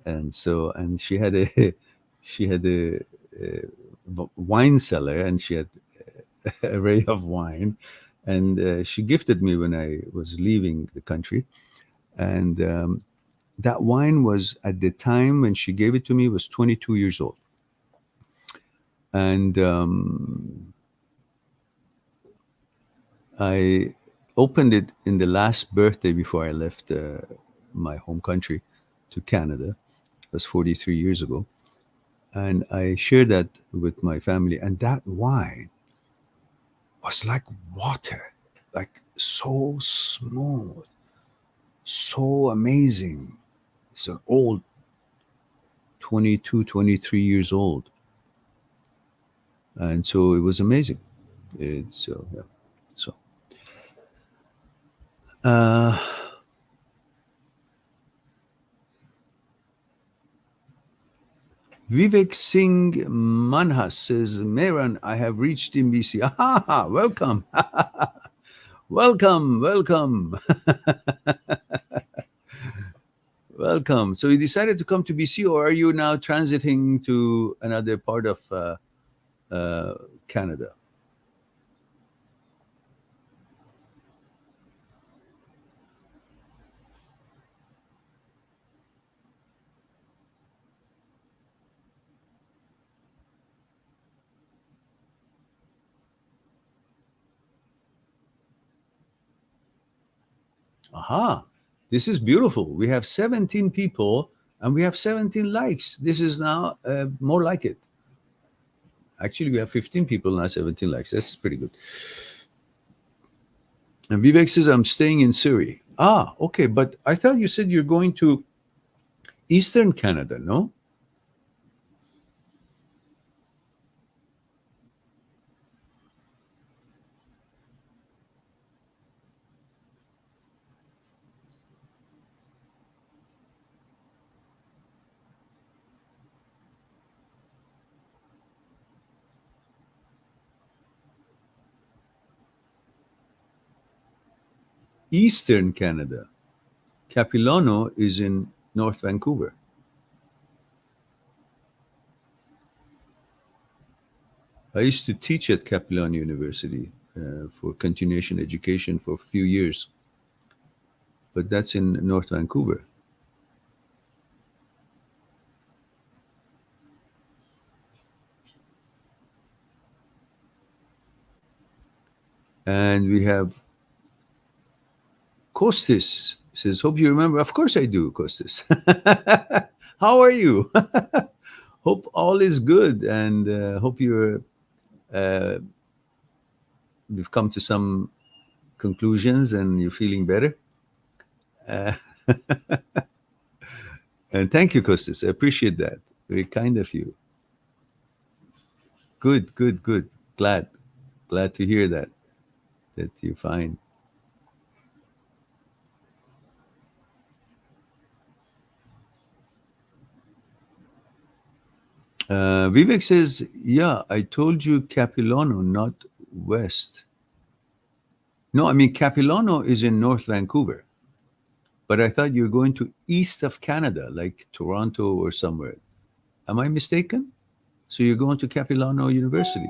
And so, and she had a she had a wine cellar, and she had an array of wine, and she gifted me when I was leaving the country. And that wine was, at the time when she gave it to me, was 22 years old. And I opened it in the last birthday before I left my home country to Canada. It was 43 years ago. And I shared that with my family. And that wine was like water, like so smooth, so amazing. It's an old 22, 23 years old. And so it was amazing. It's yeah. So uh, Vivek Singh Manhas says, Meran, I have reached in BC. Ah, welcome. Welcome, welcome. Welcome. So you decided to come to BC, or are you now transiting to another part of uh, Canada? Aha, this is beautiful. We have 17 people and we have 17 likes. This is now more like it. Actually, we have 15 people now, 17 likes. That's pretty good. And Vivek says, I'm staying in Surrey. Ah, okay. But I thought you said you're going to Eastern Canada, no? Eastern Canada. Capilano is in North Vancouver. I used to teach at Capilano University for continuation education for a few years, but that's in North Vancouver. And we have Kostis says, hope you remember. Of course I do, Kostis. How are you? Hope all is good, and hope uh, you've come to some conclusions and you're feeling better. Uh, and thank you, Kostis. I appreciate that. Very kind of you. Good, good, good. Glad, glad to hear that you're fine. Vivek says, yeah, I told you Capilano, not West. No, I mean, Capilano is in North Vancouver, but I thought you were going to east of Canada, like Toronto or somewhere. Am I mistaken? So you're going to Capilano University.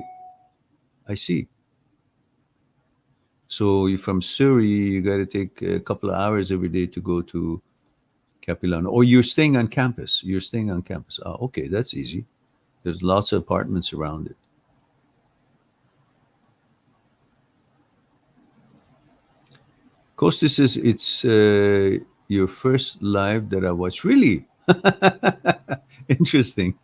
I see. So you're from Surrey, you got to take a couple of hours every day to go to Capilano. Or you're staying on campus. You're staying on campus. Oh, okay, that's easy. There's lots of apartments around it. Costa says it's your first live that I watched. Really? Interesting.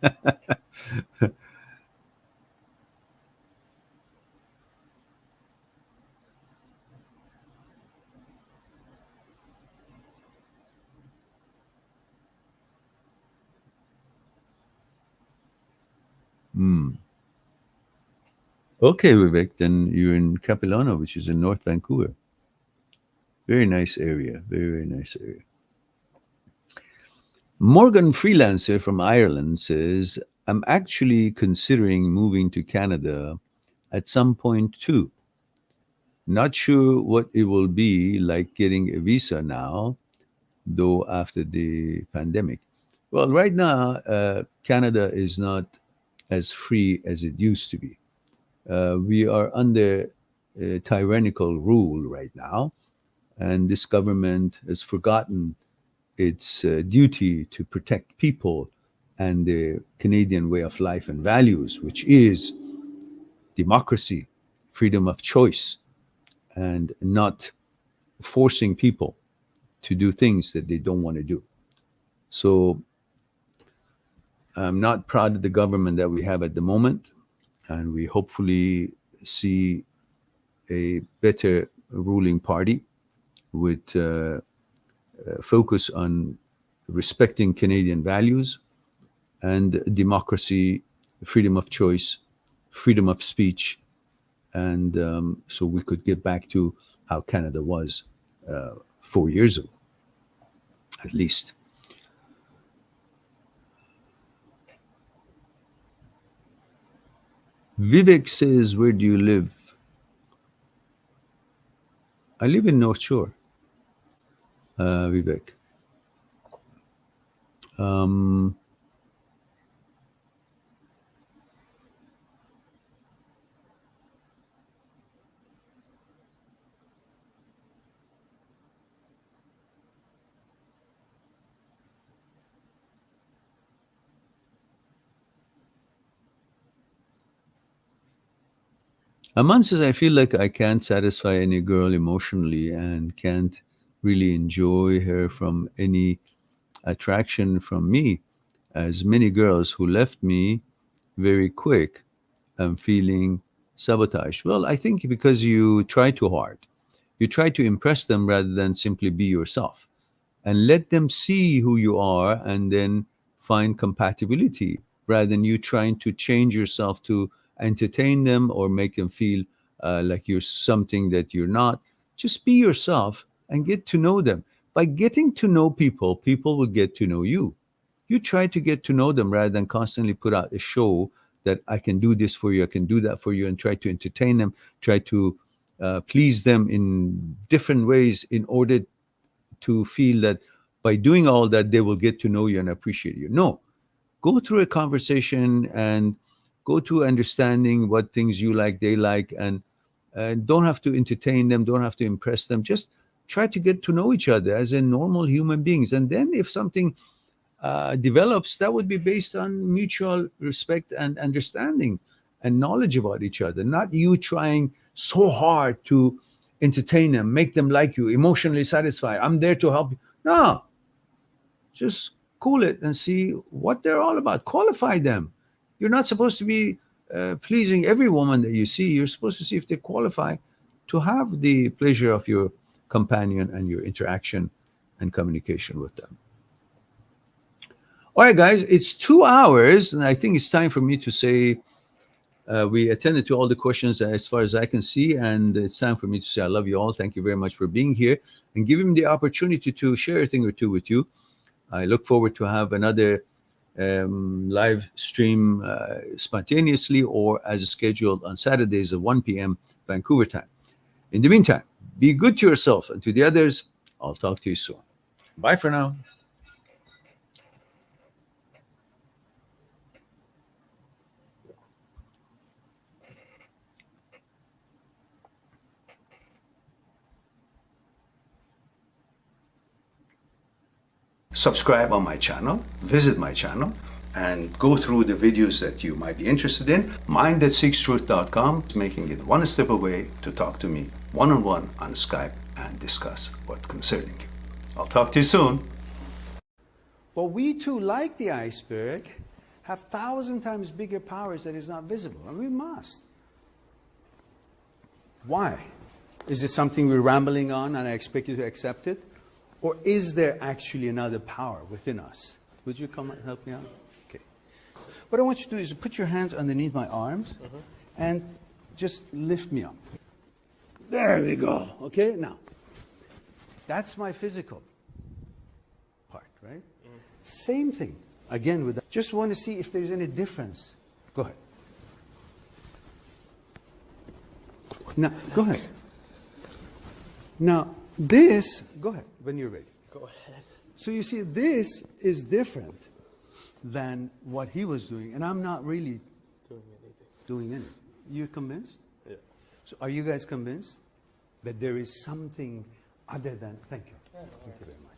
Hmm. Okay, Vivek, then you're in Capilano, which is in North Vancouver. Very nice area. Very, very nice area. Morgan Freelancer from Ireland says, I'm actually considering moving to Canada at some point too. Not sure what it will be like getting a visa now, though, after the pandemic. Well, right now, Canada is not as free as it used to be. We are under tyrannical rule right now, and this government has forgotten its duty to protect people and the Canadian way of life and values, which is democracy, freedom of choice, and not forcing people to do things that they don't want to do. So I'm not proud of the government that we have at the moment, and we hopefully see a better ruling party with focus on respecting Canadian values and democracy, freedom of choice, freedom of speech, and so we could get back to how Canada was 4 years ago, at least. Vivek says, where do you live? I live in North Shore, Vivek. Um, Aman says, I feel like I can't satisfy any girl emotionally and can't really enjoy her from any attraction from me, as many girls who left me very quick. I'm feeling sabotaged. Well, I think because you try too hard. You try to impress them rather than simply be yourself, and let them see who you are and then find compatibility rather than you trying to change yourself to entertain them or make them feel like you're something that you're not. Just be yourself and get to know them. By getting to know people, people will get to know you. You try to get to know them rather than constantly put out a show that I can do this for you, I can do that for you, and try to entertain them, try to please them in different ways in order to feel that by doing all that, they will get to know you and appreciate you. No, go through a conversation and go to understanding what things you like, they like, and don't have to entertain them, don't have to impress them. Just try to get to know each other as a normal human beings. And then if something develops, that would be based on mutual respect and understanding and knowledge about each other, not you trying so hard to entertain them, make them like you, emotionally satisfied. I'm there to help you. No, just cool it and see what they're all about. Qualify them. You're not supposed to be pleasing every woman that you see. You're supposed to see if they qualify to have the pleasure of your companion and your interaction and communication with them. All right, guys, it's 2 hours, and I think it's time for me to say we attended to all the questions as far as I can see, and it's time for me to say I love you all. Thank you very much for being here and giving me the opportunity to share a thing or two with you. I look forward to have another live stream spontaneously or as scheduled on Saturdays at 1 p.m. Vancouver time. In the meantime, be good to yourself and to the others. I'll talk to you soon. Bye for now. Subscribe on my channel, visit my channel, and go through the videos that you might be interested in. Mind-that-seeks-truth.com is making it one step away to talk to me one-on-one on Skype and discuss what's concerning you. I'll talk to you soon. Well, we too, like the iceberg, have 1,000 times bigger powers that is not visible, and we must. Why? Is it something we're rambling on and I expect you to accept it? Or is there actually another power within us? Would you come and help me out? Okay. What I want you to do is put your hands underneath my arms and just lift me up. There we go. Okay, now, that's my physical part, right? Same thing, again, with that. Just want to see if there's any difference. Go ahead. Now, go ahead. Now, this, go ahead, when you're ready. Go ahead. So you see, this is different than what he was doing, and I'm not really doing anything. You convinced? Yeah. So are you guys convinced that there is something other than, thank you. Yeah, no Thank you very much.